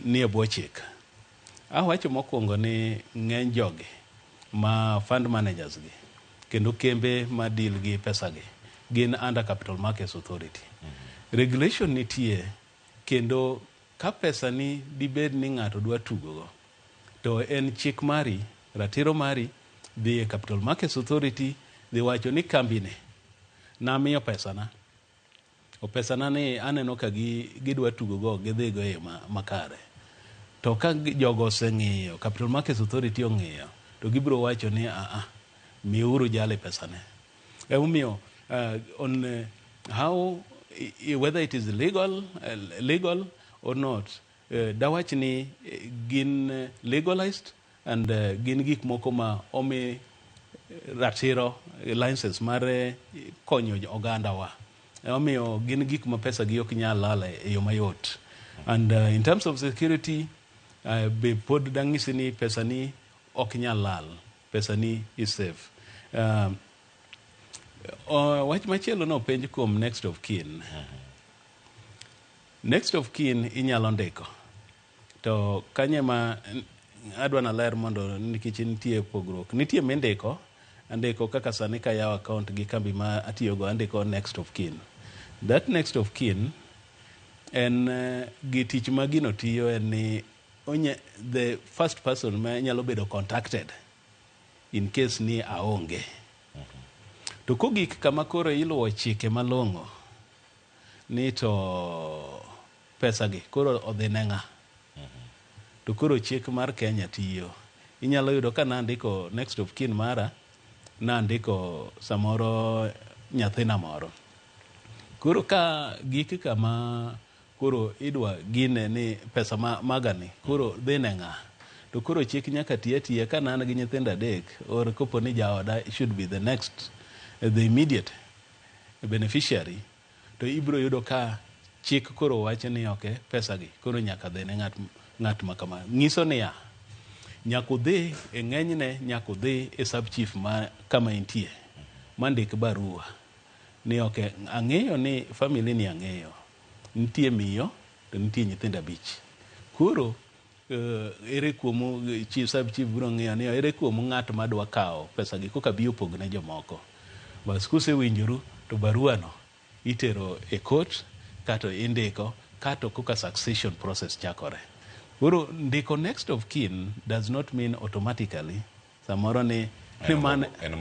ni e bwo chik. Awacho mokwongo ni ng'eny jogi ma fund managers gi kendo kembe ma deal gi pesa gi gin under Capital Markets Authority. Regulation nitie, kendo ka pesa ni dibed ni ng'ato dwa tugo go to en chik mari, ratiro mari dhi e Capital Markets Authority, dhi wacho ni kambi ni namiyo pesa na, o pesa na ni aneno ka gidwa tugo go gidhi go e makare. To ka jogo oseng'iyo, Capital Markets Authority ong'iyo, to gibiro wacho ni miuru jale pesa ne. Emomiyo on how whether it is legal or not, dawach ni gin legalized and gin gik moko ma omi ratiro license mar konyo oganda wa. Emomiyo gin gik ma pesa gi ok nyal lala e yo mayot. And in terms of security, be pod dang'isi ni pesa ni ok nyal lal, pesa ni is safe. Wach machielo no penj kuom next of kin. Next of kin inyalo ndiko. To kanye ma adwa na ler mondo nikech nitie pogruok. Nitie mendiko, andiko kaka sani ka yawo account gi kambi ma atiyogo, andiko next of kin. That next of kin en gi tich ma gino tiyo en ni the first person ma nyalo bedo contacted in case ni aonge. To kogik kama koro iluwo chike malong'o ni to pesa gi koro odhi ne ng'a. to koro chik mar Kenya tiyo. Inyalo yudo ka nandiko next of kin mara, nandiko samoro nyathina moro. Koro ka giki kama koro idwa gine ni pesa magani koro dhine ng'a, to koro chik nyaka tiya ka nan gi nyithindo 3 or kopo ni jaoda should be the next, the immediate beneficiary, to ibro yudo ka chik koro wacho ni okay, pesa gi koro nyaka dhine ng'at makama. Ng'iso niya, nyakudhi e ng'enyne nyakudhi e sub chief ma kama intie mandik barua ni okay, ang'eyo ni family ni ang'eyo nitie miyo to nitie nyithindo 5. Koro ere kuomu chief sub chief biro ng'iyo ni ere kuomu ng'at madwa kawo pesa gi koka biyo pogne jomoko. Bas kusewinjoru to barua no itero e court kato indiko kato koka succession process chakore. Koro ndiko next of kin does not mean automatically samoro ni mane en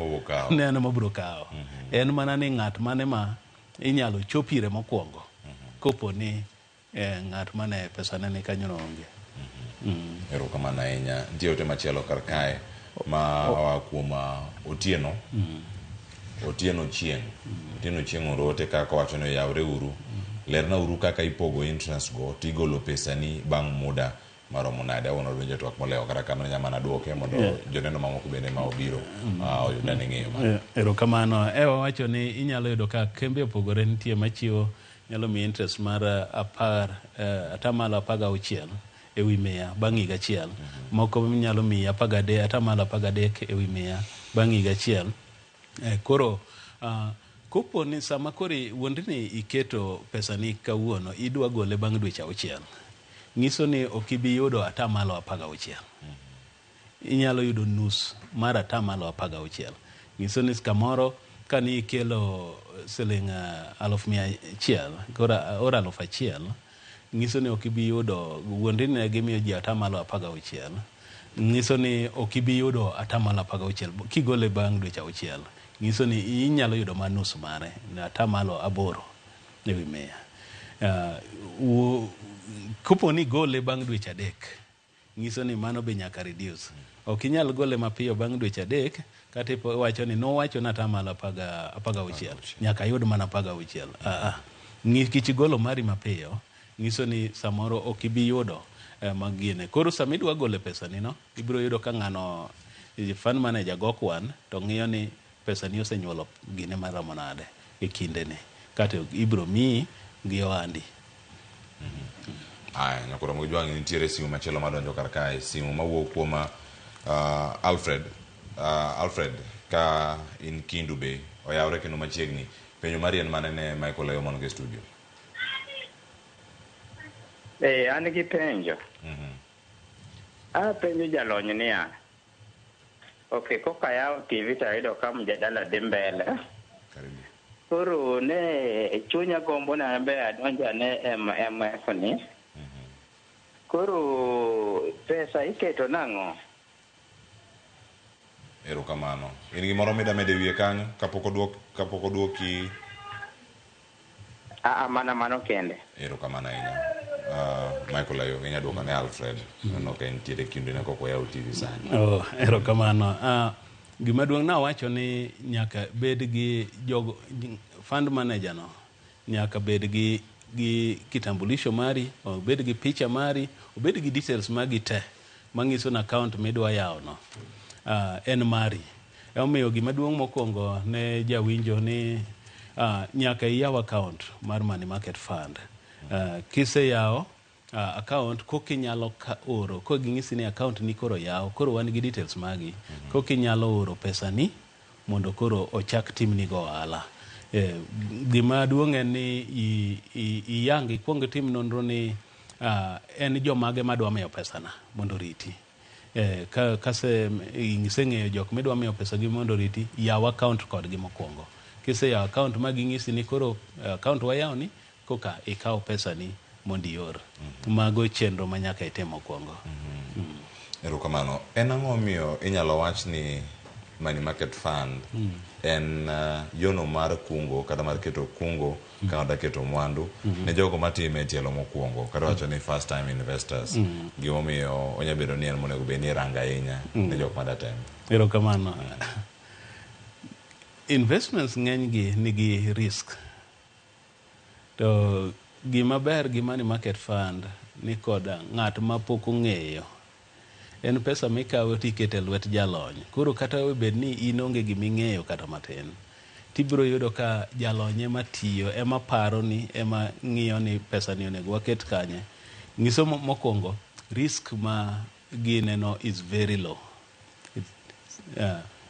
mabro kawo. En mana ni ng'at mane ma inyalo chopire mokwongo kopo ni ng'at mane pesa ne kanyo onge. Erokamano ahinya. Nitie ote machielo kar kae ma oa kuom Otieno Chieng' orote kaka wacho ni yawre uru, lerna uru kaka ipogo interest go tigolo pesa ni bang' muda maromo nade. Ono donjo twak molewo kata kamano nyamana duoke mondo joneno mamoko bende ma obiro oyudane ng'eyo. Erokamano. Wacho ni inyalo yudo ka kembe opogore nitie machiwo nyalo mi interest mar 16% ewi 100 bang' higa achiel. Moko nyalo mi 13% ewi 100 bang' higa achiel. Koro kopo ni sama kori wuondni iketo pesa ni kawuono idwa gole bang' dweche 6, ng'iso ni okibi yudo 16%. Inyalo yudo nus mar 16%. Ng'iso ni kamoro kani ikelo siling 100,000 ora 1,000, ng'iso ni okibi yudo wuondni gimiyo ji 16%. Ng'iso ni okibi yudo 16% kigole bang' dweche 6. Ng'iso ni inyalo yudo manus mare na 8% ewi 100. Kopo ni gole bang' dweche 3, ng'iso ni mano be nyaka reduce. Ok inyal gole mapiyo bang' dweche 3 kata wacho ni nowacho na 16%, nyaka yud mana 16. Ng'ich golo mari mapiyo, ng'iso ni samoro ok ibi yudo magine. Koro sama idwa gole pesa ni no, ibiro yudo ka ng'ano fund manager go kwan to ng'iyo ni pesa ni osenyuolo gine maromo nade e kinde ni, kata ibiro mi gi ohandi. Nyakoro mojwangi nitiere simu machielo madonjo kar kae, simu mawuok kuom Alfred. Alfred, ka in Kindu be oyawre kendo machiegni, penjo mari en mane ne Michael Ayo Monoge studio? An gi penjo. Penjo jalony niya, okay, koka yawo TV to ayudo ka mjadala dhi mbele. Koro ne chunya gombo na be adonja ne MF ni. Koro pesa iketo nang'o? Erokamano. In gimoro midamede wiye kanyo kapok oduoki? Mano kende. Erokamano ahinya. Michael Ayo inya duoka ne Alfred. No ka nitiere Kindu ne koko yawo TV sani. Erokamano. Gima duong' na wacho ni nyaka bed gi fund manager no, nyaka bed gi kitambulisho mari, obed gi picha mari, obed gi details magi te mang'iso na account midwa yawo no en mari. Omiyo gima duong' mokwongo ne jawinjo ni nyaka iyaw account mar money market fund. Kise yawo account kokinyalo oro, ko ging'isi ni account ni koro yawo, koro wan gi details magi, kokinyalo oro pesa ni mondo koro ochak timni go ohala. Gima duong' en ni iyangi kuong tim nonro ni en jomage madwa miyo pesa na mondo riti. Kase iseng'eyo jok midwa miyo pesa gi mondo riti, yaw account kodgi mokwongo. Kise yaw account maging'isi ni koro account wayawo ni koka ikaw pesa ni mondo ior. Mago chenro manyaka itim mokwongo. Erokamano. En ang'o miyo inyalo wach ni money market fund en yono mar kungo kata mar keto kungo kata keto mwandu ne jogo matime tielo mokuongo kata wacho ni first time investors gimomiyo onya bedo ni en monego be ni ranga ahinya ne jok madatem. Erokamano. Investments ng'eny gi nigi risk. To gima ber gi money market fund ni koda ng'at ma pok ong'eyo en pesa mikawo tikete lwet jalony. Koro kata obed ni in onge gima ing'eyo kata matin, tibiro yudo ka jalony ema tiyo, ema paro ni, ema ng'iyo ni pesa ni onego waket kanye. Ng'iso mokwongo, risk ma gineno is very low.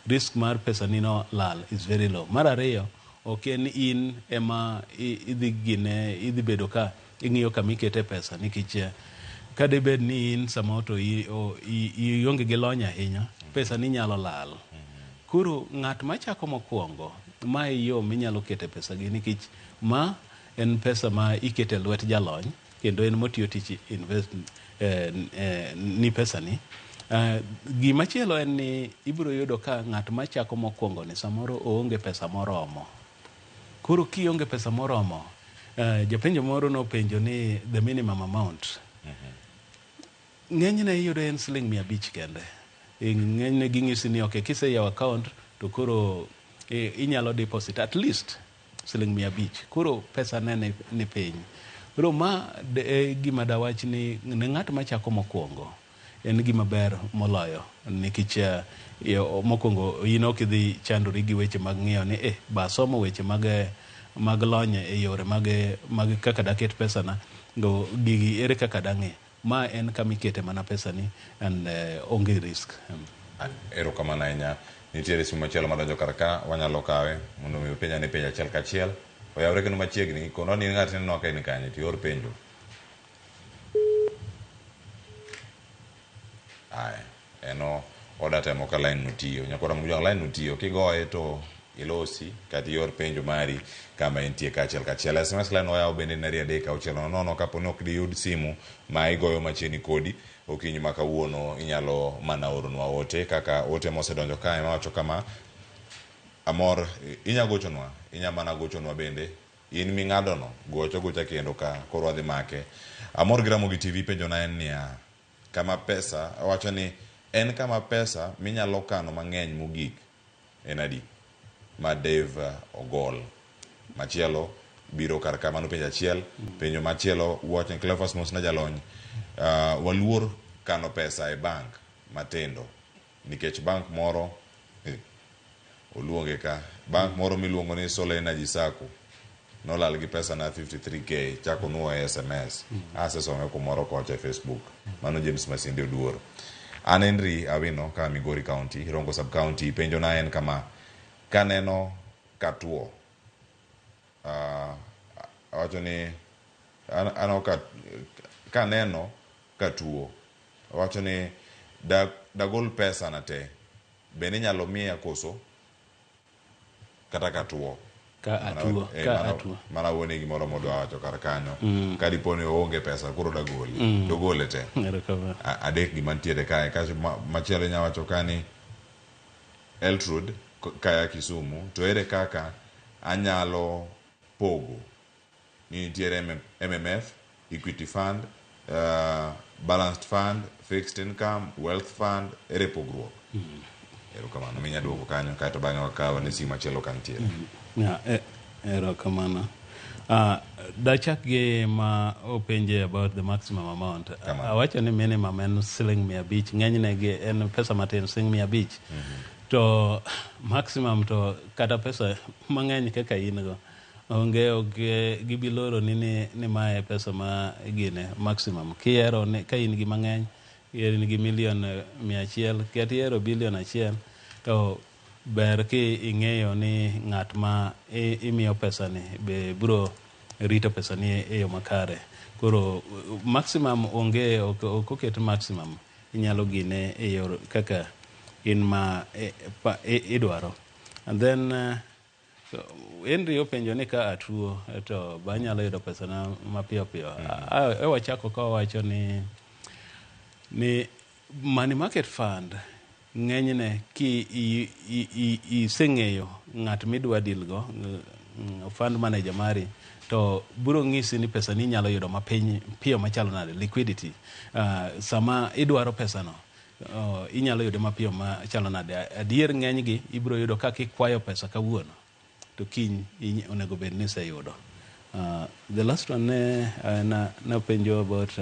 Risk mar pesa ni no lal is very low. Mar ariyo, ok en in ema idhi bedo ka ing'iyo kama ikete pesa nikech kada bed ni in samoto ionge gi lony ahinya, pesa ni nyalo lal. Koro ng'at machako mokwongo, ma yo minyalo kete pesa gi nikech ma en pesa ma ikete lwet jalony kendo en motiyo tich invest ni pesa ni. Gima chielo en ni ibiro yudo ka ng'at machako mokwongo ni samoro oonge pesa moromo. Koro kionge pesa moromo, japenjo moro nopenjo ni the minimum amount. Ng'enyne iyudo en siling 500 kende. Ng'enyne ging'isi ni okay, kiseyawo account to koro inyalo deposit at least siling 500. Koro pesa ne ni piny. Koro ma gima dawach ni ne ng'at machako mokwongo en gima ber moloyo nikech mokwongo in ok idhi chandori gi weche mag ng'iyo ni ba somo weche mag lony e yore mag kaka daket pesa na go gigi ere kaka dang'e. Ma en kama ikete mana pesa ni and onge risk. Erokamano ahinya. Nitiere simu machielo madonjo kar ka, wanyalo kawe mondo mi penja ne penja achiel kachiel. Oyawre kendo machiegni, kono ni ng'at neno ka ni kanye to yor penjo. Eno oda temo ka line nutiyo. Nyakora mujang line nutiyo. Kigoye to ilosi kati yor penjo mari kama entie kachiel kachiel. SMS line oyaw bende nari adeka uchielo nono kapo ni ok diyud simu ma igoyo machiegni kodi okinyi ma kawuono inyalo mana oronwa ote kaka ote mosedonjo kae mawacho kama amor inya gochonwa, inya mana gochonwa bende in ming'ado no gocha kendo ka koro adhi make. Amor Ramogi TV penjo na en niya, kama pesa wacho ni en kama pesa minyalo kano mang'eny mogik en adi ma Dave ogol. Machielo biro kar kamano penjo achiel. Penjo machielo watching Cleophas Mos na jalony. Waluor kano pesa e bank matendo nikech bank moro oluonge ka bank moro miluongo ni Solar Energy Sacco nolal gi pesa na 53k chako nuo SMS asesome kumoro kocha Facebook. Mano James Masinde Oduor. An Henry Awino ka Migori County, Rongo Sub County. Penjo na en kama kaneno katuo wacho ni ano kaneno katuo wacho ni dagol pesa na te bende nyalo miya koso kata katuo ka atuo mana woni gimoro modwa wacho kar kanyo ka diponi oonge pesa koro dagoli dogole te adek gima ntiere kae kaso machielo nya wacho kani Eltrud kaya Kisumu to ere kaka anyalo pogo ni nitiere MMF, Equity Fund, Balanced Fund, Fixed Income, Wealth Fund, ere pogruok. Erokamano minya duoko kanyo kae to bang'e wakawa ni simu machielo kantiere. Erokamano. Dachak gi ma openje about the maximum amount. Awacho ni minimum en siling 500, ng'enyne gi en pesa matin siling 500. To maximum to kata pesa mang'eny kaka in go onge gibiloro ni mae pesa ma gine maximum. Kiero ka in gi mang'eny, in gi milion 100 kata iero bilion 1 to ber ki ing'eyo ni ng'at ma imiyo pesa ni be bro rito pesa ni e yo makare. Koro maximum onge oket maximum, inyalo gine e yor kaka in ma idwaro. And then Henry openjo ni ka atuo to banyalo yudo pesa na mapiyo piyo. Wachako ka wacho ni money market fund ng'enyne ki iseng'eyo ng'at midwa deal go fund manager mari to biro ng'isi ni pesa ni nyalo yudo mapiny piyo machalo nade liquidity. Sama idwaro pesa no inyalo yudo mapiyo machalo nade. Adier ng'enygi ibiro yudo ka kikwayo pesa kawuono to kiny onego bed ni iseyudo. The last one ne penjo about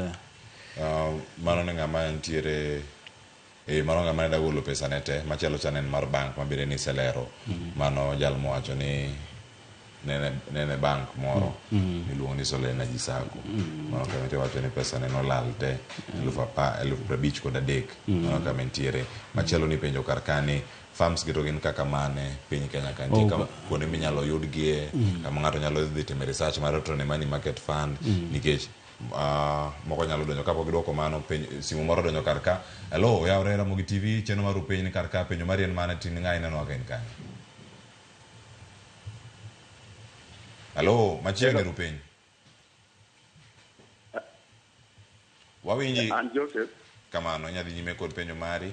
mano ne ng'ama ntiere mano ng'ama ne dagolo pesa ne te machielo chanen mar bank mabire ni selero mano jal mowacho ni nene bank moro miluongo ni Solena Jisako mano kamete wacho ni pesa ne nolal te 53,000 mano kamentiere machielo ni penjo karkani farms gito gin kaka mane piny Kenya kantie kuonde minyalo yudgie kama ng'ato nyalo dhi timo research mar to ne money market fund nikech moko nyalo donjo kapok gidwoko mano simu moro donjo karka hello yawre Ramogi TV cheno mar piny ni karka penjo mari en mane tin ng'ai neno ka en kanyo. Hello machiegni rupiny wawinji an Joseph kamano nyadhi nyime kod penjo mari.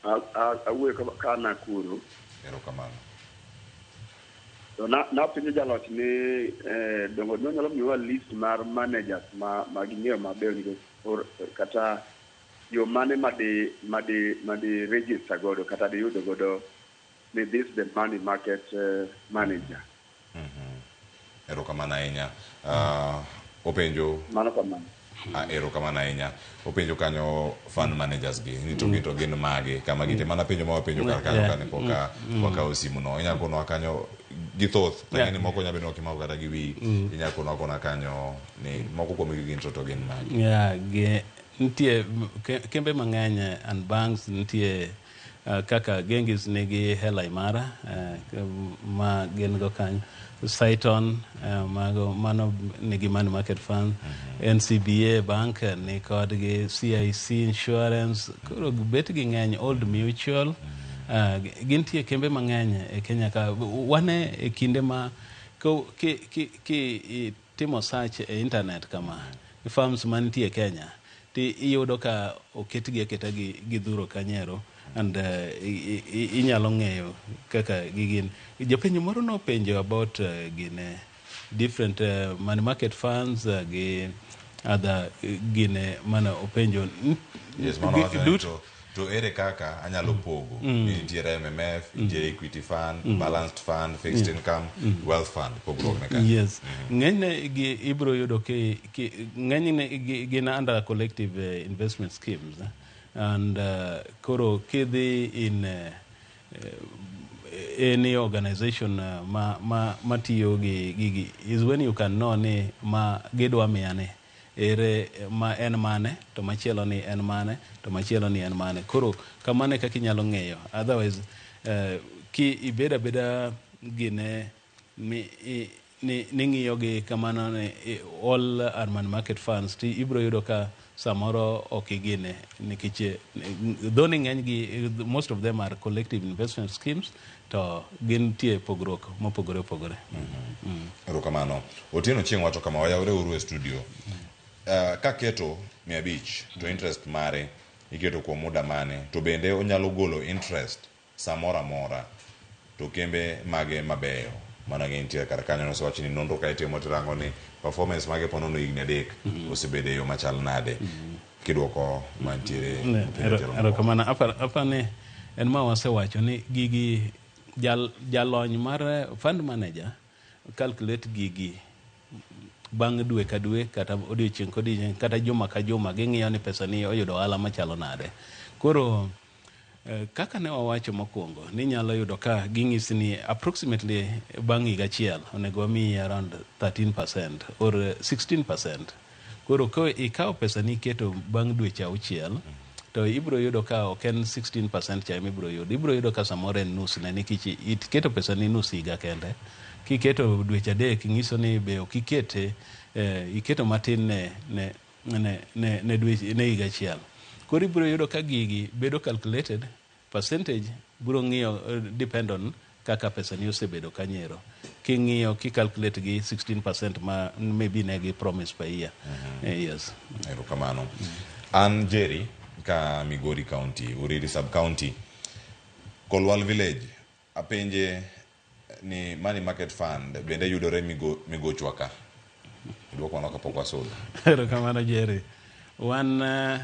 Awuoyo ka Nakuru. Erokamano. To napenjo jalot ni dongo nyalo miwa list mar managers ma ging'eyo maber nikech kata yo mane made register godo kata de yudo godo ni this the money market manager. Erokamano ahinya. Openjo mano kamano. Erokamano ahinya. Openjo kanyo fund managers gi ni to gito gin mage kama gite mana penjo ma penjo kar kanyo kane poka wakawo simu no inya kono kanyo githoth lakini moko nya beno kimako kata gi wi inya kono kona kanyo ni moko kuom gin to gin mage. Ntie kembe mang'eny and banks ntie kaka Gengis nigi Hela Imara ma gin go kanyo Saiton mano nigi money market fund NCBA bank ni kodgi CIC insurance koro bet gi ng'eny Old Mutual gintie kembe mang'eny e Kenya ka wane e kinde ma ki timo search e internet kama firms mantie Kenya ti iyudo ka oketgi aketa gi dhuro kanyero and inyalo ng'eyo kaka gigin. Japenjo moro no penjo about gine different money market funds gi other gine mana openjo yes mano to ere kaka anyalo pogo nitiere MMF nitiere equity fund balanced fund fixed income wealth fund pogruok ne kaka yes ng'enyne gi ibro yudo ke ng'enyne gina under collective investment schemes and koro kidhi in any organization matiyo gi is when you can know ni ma gidwa miyane ere ma en mane to machielo ni en mane to machielo ni en mane koro kamane kaka inyalo ng'eyo otherwise ki ibeda gine ni ng'iyo gi kamano ni all urban market funds ti ibro yudo ka samoro okigine nikech dhoni ng'eny gi most of them are collective investment schemes to gin tie pogruok mopogore opogore. Erokamano. Otieno chieng' wacho kama wayawre uru e studio ka keto 500 to interest mare iketo kuom muda mane to bende onyalo golo interest samora mora to kembe mage mabeyo mana gintie kar kanyo no wacho ni nonro ka itimo tirango ni performance mage ponono higni 3 osebede yo machal nade kidwoko mantiere. Erokamano apane en ma wasewacho ni gigi jalony mar fund manager calculate gigi bang' dwe ka dwe kata odiochieng' kodiochieng' kata juma ka juma ging'iyo ni pesa ni oyudo ohala machalo nade. Koro kaka ne wawacho mokwongo ni nyalo yudo ka ging'isi ni approximately bang' higa achiel onego wamiyi around 13% or 16%. Koro ko ikawo pesa ni iketo bang' dweche 6 to ibro yudo ka ok en 16% cha ibro yudo ka samoro en nus ne nikech iketo pesa ni nus higa kende kiketo dweche 3 ng'iso ni be ok ikete iketo matin ne dweche ne higa achiel. Koro ibro yudo ka gigi bedo calculated percentage bro ng'iyo depend on kaka pesa ni osebedo kanyero king'iyo calculate gi 16% ma maybe ne gi promise per year. Yes. Erokamano. An Jerry ka Migori County, Uriri Sub County. Kolwal Village, apenje ni Money Market Fund, bende yudore migo chwaka. Idwoko wano kapok wasolo. Kamano Jerry. Wan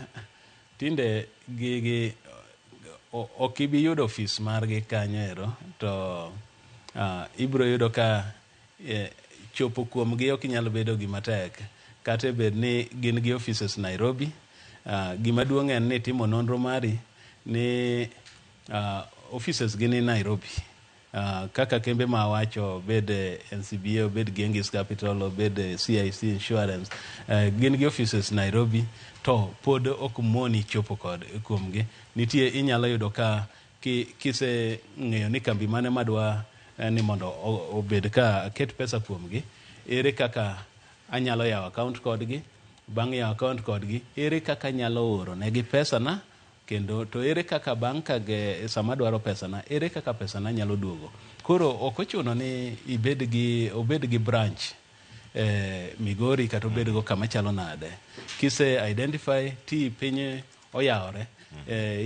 tinde gigi okibi yudo office margi kanyo to ibro yudo ka chopo kuomgi ok nyalo bedo gima tek. Kata bed ni gin gi offices Nairobi, gima duong' en ni timo nonro mari ni offices gi ni Nairobi. Kaka kembe ma wacho bed NCBA, bed Genghis Capital, bed CIC Insurance, gin gi offices Nairobi, to pod ok moni chopo kod kuomgi. Nitie inyalo yudo ka kise ng'eyo ni kambi mane madwa ni mondo obed ka ket pesa kuomgi, ere kaka anyalo yawo account kodgi, bang' yawo account kodgi, ere kaka anyalo oro negi pesa na, kendo to ere kaka bang' ka sama dwaro pesa na, ere kaka pesa na nyalo duogo. Koro ok ochuno ni obed gi branch Migori kata obed go kama chalo nade. Kise identify ti piny oyawore,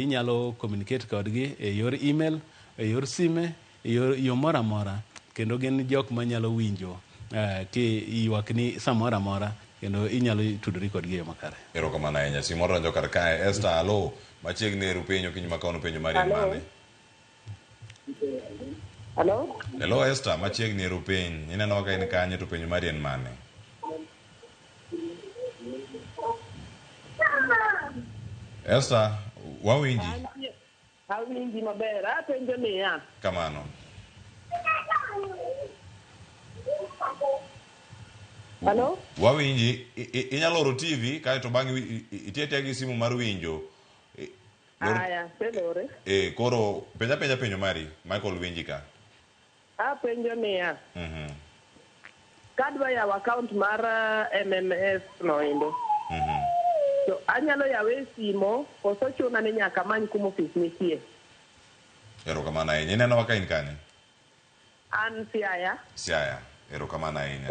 inyalo communicate kodgi e yor email, e yor sime, e yo mora mora, kendo gin jok manyalo winjo ki ywak ni samora mora, kendo inyalo tudori kodgi yo makare. Erokamano ahinya. Simoro donjo kar kae. Esther, alo, machiegni eru penjo kiny makaono penjo mari en mane? Hello? Hello Esther, machiegni eru penj. Ineno ka in kanye to penjo mari en mane? Esther, wawinji? Awinji maber. Apenjo niya. Kamano. Hello? Wawinji, inyalo oro TV kae to bang'i itiatia gi simu mar winjo. Aya, selore. Koro penja penjo mari, Michael winji ka. Apenjo niya. Kadwa yawo account mar MMS noendo. To anyalo yawe simo, koso chuna ni nyaka many kuma office nitie. Erokamano ahinya. Ineno ka in kanye? An Siaya. Siaya. Erokamano ahinya.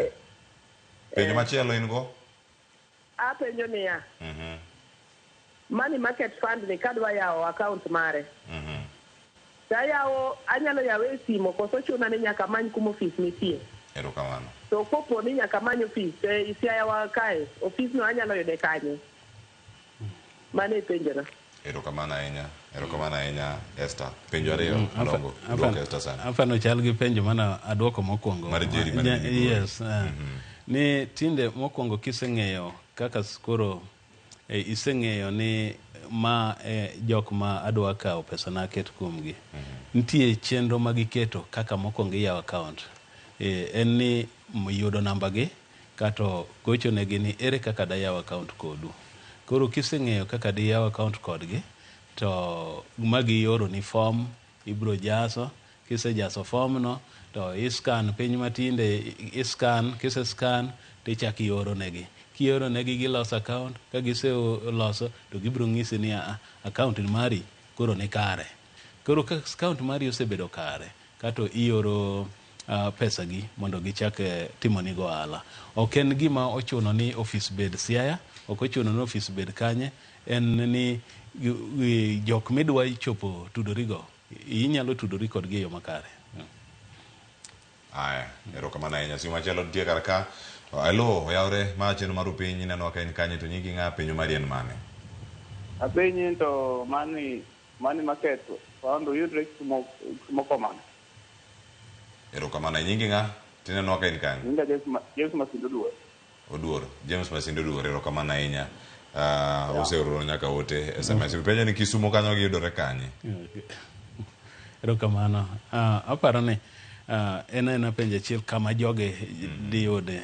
Penjo machielo in go? Apenjo niya. Money Market Fund ni kadwa yawo account mare. Anyalo yawe simo, koso chuna ni nyaka many kuma office nitie. Erokamano. To kopo ni nyaka many office, Siaya wa kae, office no anyalo yude kanye. Mane penjona. Erokamano ahinya. Erokamano ahinya Esther. Penjo ariyo longo. Dwoko Esther sana. Afano chal gi penjo mana adwoko mokwongo. Mar Jerry mane Migori. Yes. Ni tinde mokwongo kiseng'eyo kaka skoro iseng'eyo ni ma jok ma adwa kawo pesa na ket kuomgi. Nitie chenro ma giketo kaka mokwongo iyawo account. En ni yudo namba gi kato gocho negi ni ere kaka da yawo account kodu. Koro kiseng'eyo kaka di yawo account kodgi, to magi oro ni form ibro jaso, kise jaso form no to iscan piny matinde, kise scan tichaki oro negi. Kioro negi giloso account, ka gise loso to gibro ng'isi ni account mari koro ni kare. Koro ka account mari osebedo kare, kato ioro pesa gi mondo gichak timoni go ohala. Ok en gima ochuno ni office bed Siaya, ok ochuno ni office bed kanye, en ni jok midwa chopo tudorigo, inyalo tudori kodgi yo makare. Aya, erokamano ahinya. Simu machielo nitie kar ka. Alo, oyawre ma chenro mar penj, ineno ka in kanye to nyingi ng'a, penjo mari en mane? Apenji to Money Market Fund yudre kumokomane. Erokamano ahinya. Nyingi ng'a? Tineno ka in kanye? Nyinga James Masindo Oduor. Oduor. James Masindo Oduor. Erokamano ahinya. Oseoro nyaka ote SMS. Penjo ni Kisumo kanyo giyudore kanye? Erokamano. Aparo ni en penjo achiel kama joge diyude.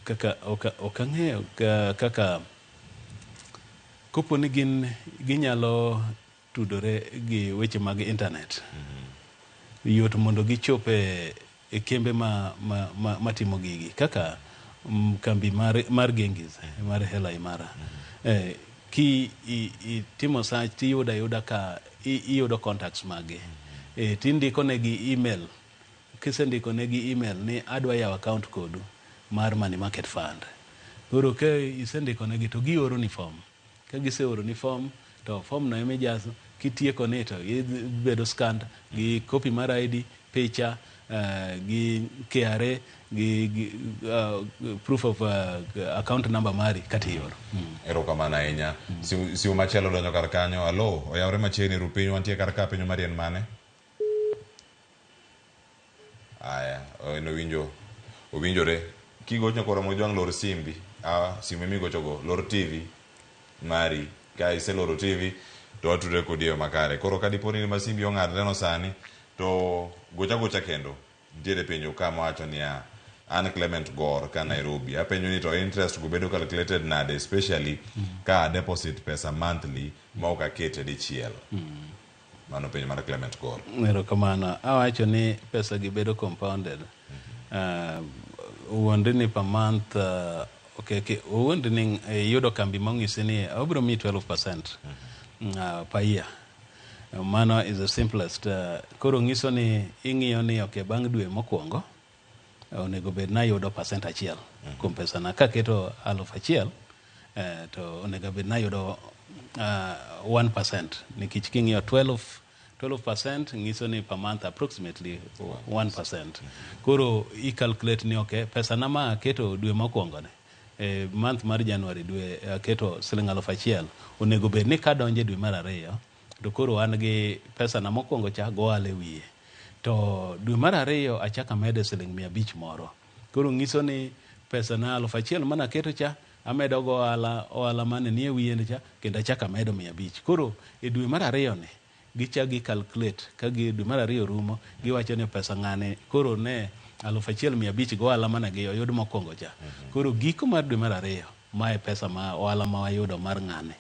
Kaka okang'eyo kaka kopo ni ginyalo tudore gi weche mag internet. Yot mondo gichope e kembe matimo gigi kaka kambi mar Genghis, mar Hela Imara. Ki timo search tiyuda ka iyudo contacts mage. Tindiko negi email. Kisendiko negi email ni adwa yawo account kodu mar Money Market Fund. Koro ka isendiko negi to gioro ni form. ka giseoro ni form to form no ema ijaso kitieko ni to ibedo scanned gi copy mar ID, picha, gi KRA gi proof of account number mari katioro. Erokamano ahinya. Simu machielo donjo kar kanyo. Alo, oyawre machiegni ru piny wantie kar ka piny mari en mane? Aya, owinjore kigocho koro mojwang' lor simbi, simu migochogo lor TV mari, ka iseloro TV to watudre kodi eyo makare. Koro kadiponi ni masimbi ong'adre sani to gocha kendo nitiere penjo kama wacho niya, an Clement Gor ka Nairobi, apenjo ni to interest go bedo calculated nade, especially ka deposit pesa monthly ma ok akete dichiel. Mano penjo mar Clement Gor. Erokamano. Awacho ni pesa gi bedo compounded. Uwuondi ni per month, uwuondi ni yudo kambi mong'isi ni obiro mi 12% per year. Mano is the simplest. Koro ng'iso ni ing'iyo ni bang' dwe mokwongo onego bed na yudo percent achiel kuom pesa na. Kaketo 1,000 to onego bed na yudo 1%, nikech king'iyo 12% ng'iso ni per month approximately 1%. Koro i-calculate ni pesa na ma keto dwe mokwongo ne month mar January dwe keto Sh1,000, onego bed ni kadonje dwe mar ariyo to koro an gi pesa na mokwongo cha goale wiye, to dwe mar ariyo achaka mede Sh500 moro. Koro ng'iso ni pesa na 1,000 mana keto cha amedo go ohala mane nie wiye cha kendo achaka medo 500. Koro e dwe mar ariyo ne gichagi calculate ka dwe mar ariyo rumo, giwacho ni pesa ng'ane koro ne 1,500 go ohala mana gi oyud mokwongo cha. Koro giko mar dwe mar ariyo mae pesa ma ohala ma wayudo mar ng'ane.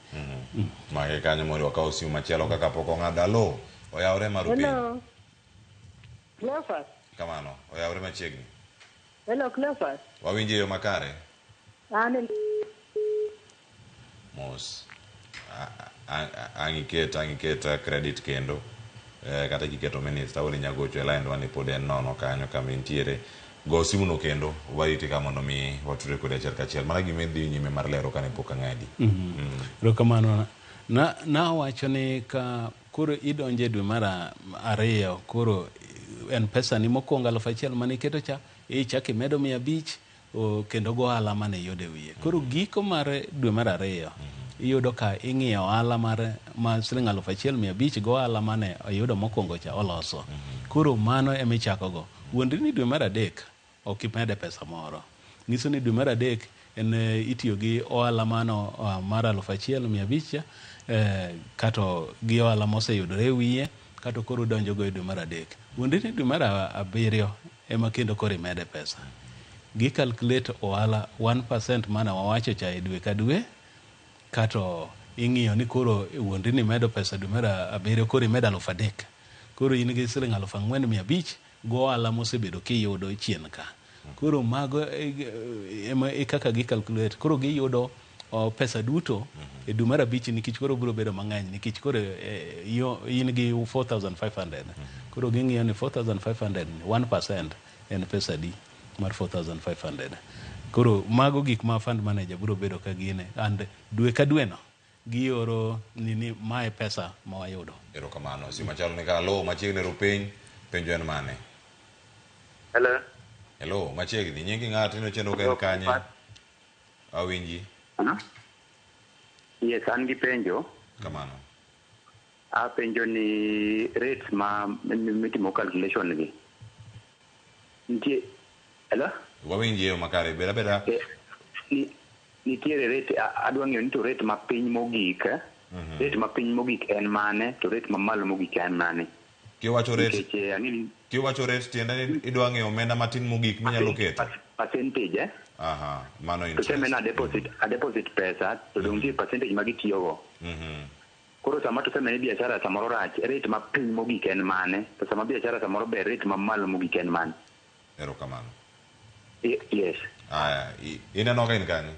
Mage kanyo mondo wakaw simu machielo kaka pok ong'ado. Alo, oyawre maru piny. Hello. Cleophas. Kamano, oyawre machiegni. Hello, Cleophas. Wawinji yo makare? Mos. Angiketa credit kendo. Kata kiketo minutes tawoli nyagocho e line wani pod en nono kanyo kama intiere. Go simu no kendo wariti ka mondo mi watudre kode achiel kachiel. Mana gimedhi nyime mar lero kane pok ang'adi. Erokamano. Na wacho ni ka koro idonje dwe mar ariyo, koro en pesa ni mokwongo 1,000 mane iketo cha, ichaki medo 500 kendo go ohala mane yude wiye. Koro giko mar dwe mar ariyo iyudo ka ing'iyo ohala ma Sh1,500 go ohala mane oyudo mokwongo cha oloso. Koro mano emichako go. Wuondi ni dwe mar adek ok imede pesa moro. Ngiso ni dwe mar adek en itiyo gi ohala mano mar 1,500 kato gi ohala moseyudore wiye kato koro donjo go e dwe mar adek. Wuondi ni dwe mar abiriyo ema kendo koro imede pesa. Gi calculate ohala 1% mana wawacho cha e dwe ka dwe, kato ing'iyo ni koro wuondi ni medo pesa dwe mar abiriyo koro imedo 3,000. Koro in gi Sh4,500 go ohala mosebedo kiyudo chien ka. Koro mago ema kaka gi calculate. Koro giyudo pesa duto e dwe mar abich nikech koro biro bedo mang'eny nikech koro in gi 4,500. Koro ging'iyo ni 4,500 1% en pesa di mar 4,500. Koro mago gik ma fund manager biro bedo ka gine, and dwe ka dwe no gioro nini mae pesa ma wayudo. Erokamano. Si machalo ni ka alo machiegni ru piny penjo en mane? Hello, machiegni nyingi ng'ato ino chenro ka en kanye? Awinji? Yes, an gi penjo. Kamano. Penjo ni rates ma mitimo calculation gi. Hello? Wawinji yo makare, beda. Nitiere rate, adwa ng'eyo ni to rate ma piny mogik, rate ma piny mogik en mane, to rate ma malo mogik en mane? Kiwacho rate tiende ni idwa ng'eyo omenda matin mogik minyalo keto? Percentage, Aha, mano interest. To seme na deposit pesa, to dongi percentage ma gitiyogo. Koro sama to seme ni biashara samoro rach, rate ma piny mogik en mane, to sama biashara samoro ber, rate ma malo mogik en mane? Erokamano. Yes. Ineno ka in kanye?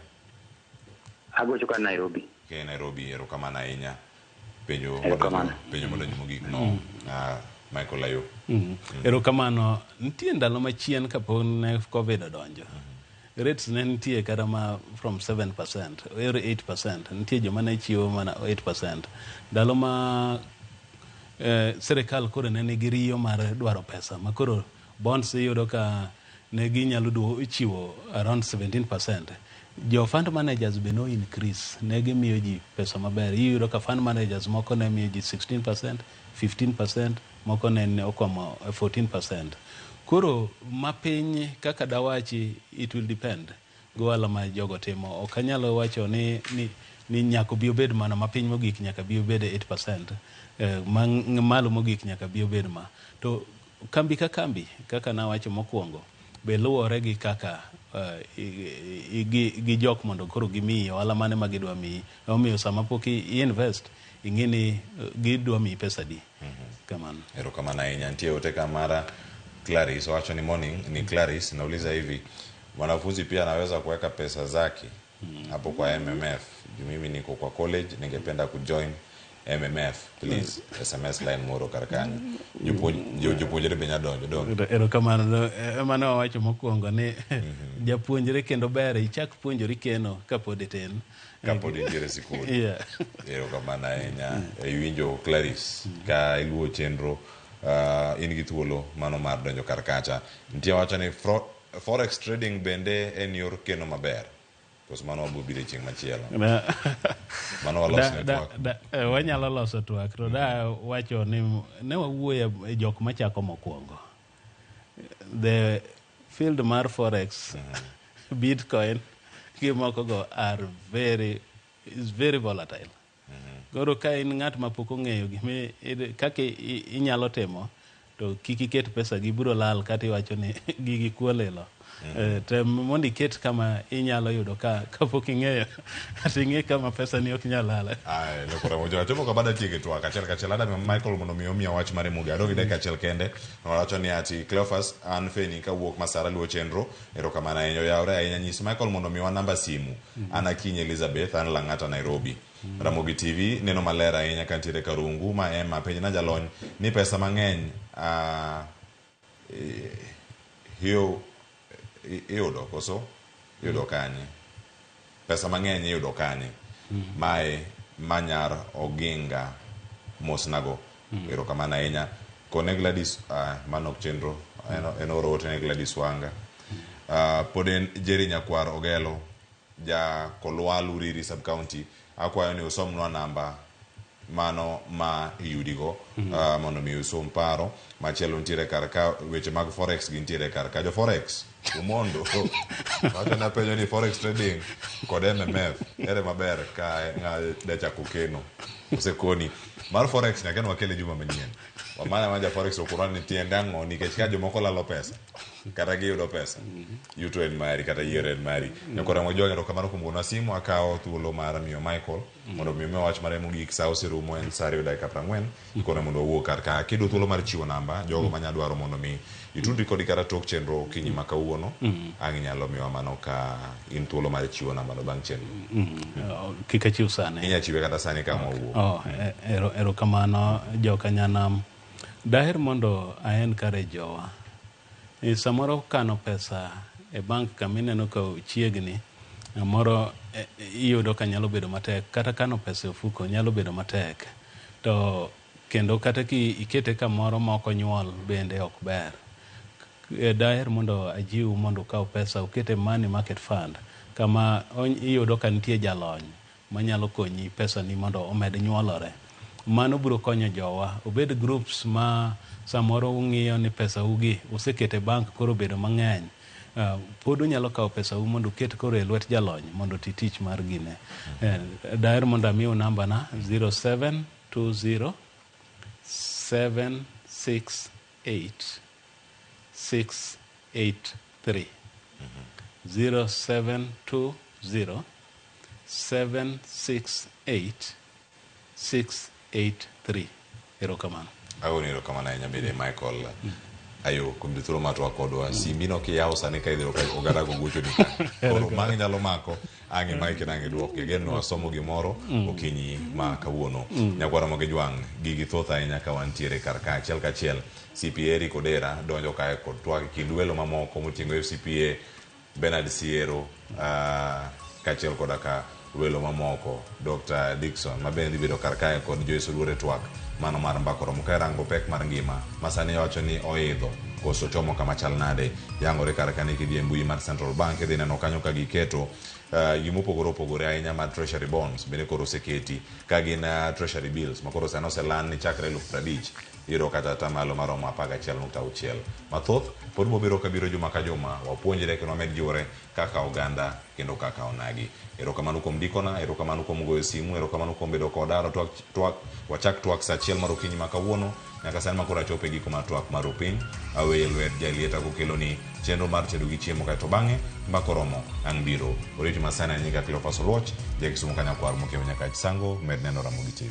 Agocho ka Nairobi. Ke Nairobi, erokamano ahinya. Penjo modonjo mogik no. Michael Ayo. Erokamano. Nitie ndalo machien kapok ne COVID odonjo. rates ne nitie kata ma from 7% or 8%. Nitie joma ne chiwo mana 8%. Ndalo ma serikal koro ne nigi riyo mar dwaro pesa ma koro bonds iyudo ka ne ginyalo chiwo around 17%. Jo fund managers be no increase, ne gimiyo ji pesa maber. Iyudo ka fund managers moko ne miyo ji 16%, 15%, moko ne okomo 14%. Koro mapiny kaka dawachi, it will depend go ala ma jogo timo. Ok anyalo wacho ni nyaka bi obed mana mapiny mogik nyaka bi obed 8%, malo mogik nyaka bi obed ma. To kambi ka kambi kaka nawacho mokwongo be luwore gi kaka gi jok mondo koro gimiyi ohala mane ma gidwa miyi. Omiyo sama pok i-invest ing'e ni gidwa miyi pesa di. Kamano. Erokamano ahinya. Nitie ote kamara Clarice wacho ni morning, ni Clarice nauliza hivi, mwanafunzi pia anaweza kuweka pesa zake hapo kwa MMF? Mimi niko kwa college, ningependa kujoin MMF, please. SMS line moro karkanyo. Jopuonjre benya donjo. Erokamano, mano wawacho mokwongo ni japuonjre kendo ber ichak puonjori keno kapod itin. Kapod intiere sikul. Erokamano ahinya. Iwinjo Clarice ka iluwo chenro in gi thuolo mano mar donjo karkacha. Nitie wacho ni forex trading bende en yor keno maber. Koso mano wabiro chieng' machielo. Mano waloso network. Wanyalo loso twak. To da wacho ni ne wawuoyo e jok machako mokwongo. The field mar forex, Bitcoin, gimoko go are is very volatile. Koro ka in ng'at ma pok ong'eyo kaka inyalo timo, to kik iket pesa gi biro lal kata iwacho ni gigi kuolelo. Tem mondo iket kama inyalo yudo ka pok ing'eyo ati ing'e kama pesa ni ok nyal lal. Lokora mojo atomo ka bada tiege to achiel ada Michael mondo miya wach mare mugado gi dakika achiel kende. Wacho ni ati Cleophas an Feni ka wuok Masara luo chenro. Erokamano ahinya yawre ahinya nyis Michael mondo miwa namba simu. An Akinyi Elizabeth, an Lang'ata, Nairobi. Ramogi TV neno maler ahinya kantiere Karungu ma ema penj na jalony ni pesa mang'eny iyudo koso iyudo kanye, pesa mang'eny iyudo kanye. Mae Manyar Oginga mosnago. Erokamano ahinya. Kone Gladys manok chenro en orote ne Gladys Wanga. Pod en Jerry Nyakwar Ogelo ja Kolwal Uriri sub county. Akwayo ni usomnwa namba mano ma iyudigo mondo mi usom paro machielo ntiere karka weche mag forex gintiere karka jo forex umondo wacho na penjo ni forex trading kod MMF ere maber ka dachako keno usekoni mar forex nyaka wakele juma manyien wamana maja forex okurani tiende ang'o nikech ka jomoko lalo pesa kata giyudo pesa yuto en mari kata yiero en mari. Nyakora mojoga erokamano kuom gona simu akawo thuolo mar miyo Michael mondo miyo wach mare mogik sa oserumo en sa 2:40 ikone mondo owuo karka kido thuolo mar chiwo namba jogo manyadwaro mondo mi itudri kodi kata tok chenro kinyi ma kawuono ang' inyalo miyo mano ka in thuolo mar chiwo namba no bang' chenro. Kik achiw sani. Inya chiwe kata sani kama owuo. Erokamano joka nyanam. Daher mondo aencourage jowa. Samoro kano pesa e bank kamineno ka chiegni moro iyudo ka nyalo bedo matek, kata kano pesa e ofuko nyalo bedo matek. To kendo kata ki ikete kamoro moko nyuol bende ok ber. Daher mondo ajiw mondo kaw pesa ukete money market fund kama iyudo ka nitie jalony manyalo konyi pesa ni mondo omed nyuolore. Mano biro konyo jowa. Obed groups ma samoro ung'iyo ni pesa ugi usekete bank koro bedo mang'eny. Pod unyalo kawo pesa u mondo uket koro e lwet jalony mondo tich mar gine. Daher mondo amiu namba na 0720 768 683 0720 768 683. Erokamano. Agoni erokamano ahinya bende Michael. Ayo kuom thuolo matwa kodwa simbino kiyawo sani ka idhiro ogara go gocho ni koro mang' nyalo mako ang'e Mike nange duok geno wasomo gimoro okinyi ma kawuono. Nyakwara moge jwang' gigi thoth ahinya ka wantiere karka achiel kachiel. CPA Rikodera donjo kae kod twak kind welo mamoko moting'o FCPA Bernard Siero, kachiel koda ka welo mamoko, Dr. Dickson, mabendi bedo karkae kod Joyce Olure twak, mano mar mbako romo ka rango pek mar ngima, masani wacho ni oidho, koso chomo kama chal nade, yangore karkani kidhi mbui mar Central Bank, idhi neno kanyo ka giketo gimopogore opogore ahinya mar treasury bonds, bende koro seketi, ka gin treasury bills, makoro sano selan ni chakre 50,000, iro kata tamalo maromo 11.6. Mathoth, pod mobiro kabiro juma ka juma, wapuonjre kendo wamed jiwore kaka oganda kendo kaka onagi. Erokamano kuom dikona, erokamano kuom goyo simu, erokamano kuom bedo koda, wachak twak sa achiel mar okinyi ma kawuono, nyaka sani makoro achope giko mar twak mar opiny, awe lwet jalieta kokelo ni chenro mar tedo gi chiemo kaeto bang'e mbako romo ang' biro. Oriti masana nyinga Cleophas Oluoch, Jakisumo Kanyakwar mokewo nyaka chisango, med neno Ramogi TV.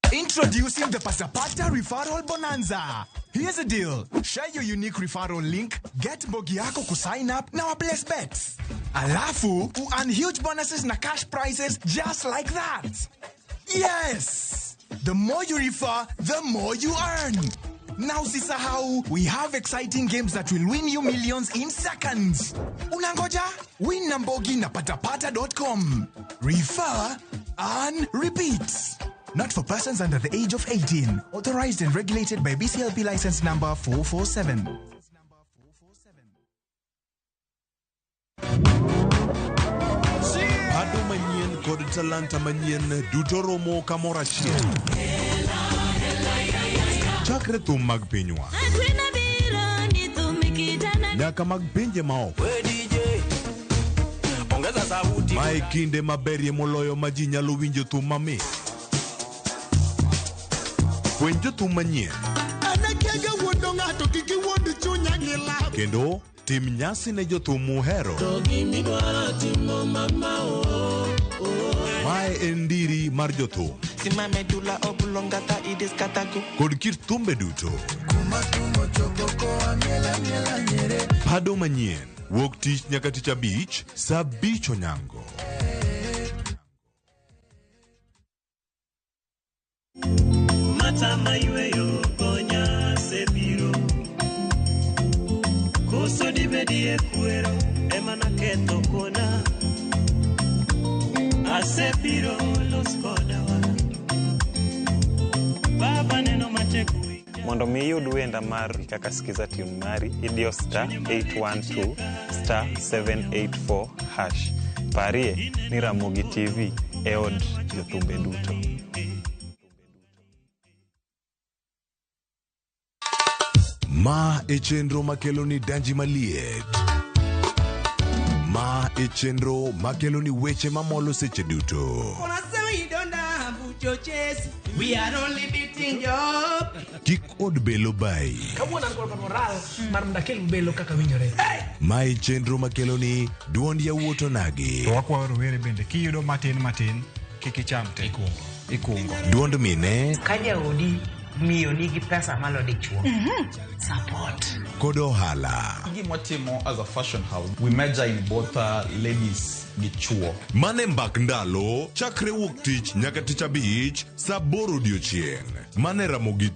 Introducing the Pasapata Referral Bonanza. Here's the deal. Share your unique referral link, get Mbogi yako ku sign up na Bless Bets. Alafu, earn huge bonuses na cash prizes just like that. Yes! The more you refer, the more you earn. Now sisahau, we have exciting games that will win you millions in seconds. Unangoja? Win na Mbogi na patapata.com. Refer, earn, repeat. Not for persons under the age of 18. Authorized and regulated by BCLP license number 447. Ado manyien kod talanta manyien duto romo kamoro achiel. Chakre thum mag pinywa nyaka mag pinje maoko. Mae kinde maberie moloyo ma ji nyalo winjo thum mamit. Puonj jothum manyien kendo tim nyasi ne jothum muhero. Mae en ndiri mar jothum kod kit thumbe duto. Pado manyien wuok tich nyaka tich abich saa 5 onyango. Matama yueyo konya sebiro koso dibedie kuero emana keto kona asebiro los kodawa baba neno matekui. Mondo mi yud wenda mar kaka sikiza tune mari idio star 812 star 784 hash. Parie ni Ramogi TV e od jothumbe duto. Ma e chenro makelo ni danji maliet. Ma e chenro makelo ni weche mamolo seche duto. We are only beating job. Kik od belo bai. Kawuono ankol moral mar mdakel belo kaka winjore. Ma e chenro makelo ni duond yawuot onagi. To wakwayo rowere bende kiyudo matin kik icham te. Ikungo. Duond mine. Kaja odi miyo nigi pesa malo dichuo. Support. Kod ohala. Gimotimo as a fashion house, we measure in both ladies gi chuo. Mane mbak ndalo chakre wuok tich nyaka tich abich saa 8 odiochieng'. Mane Ramogi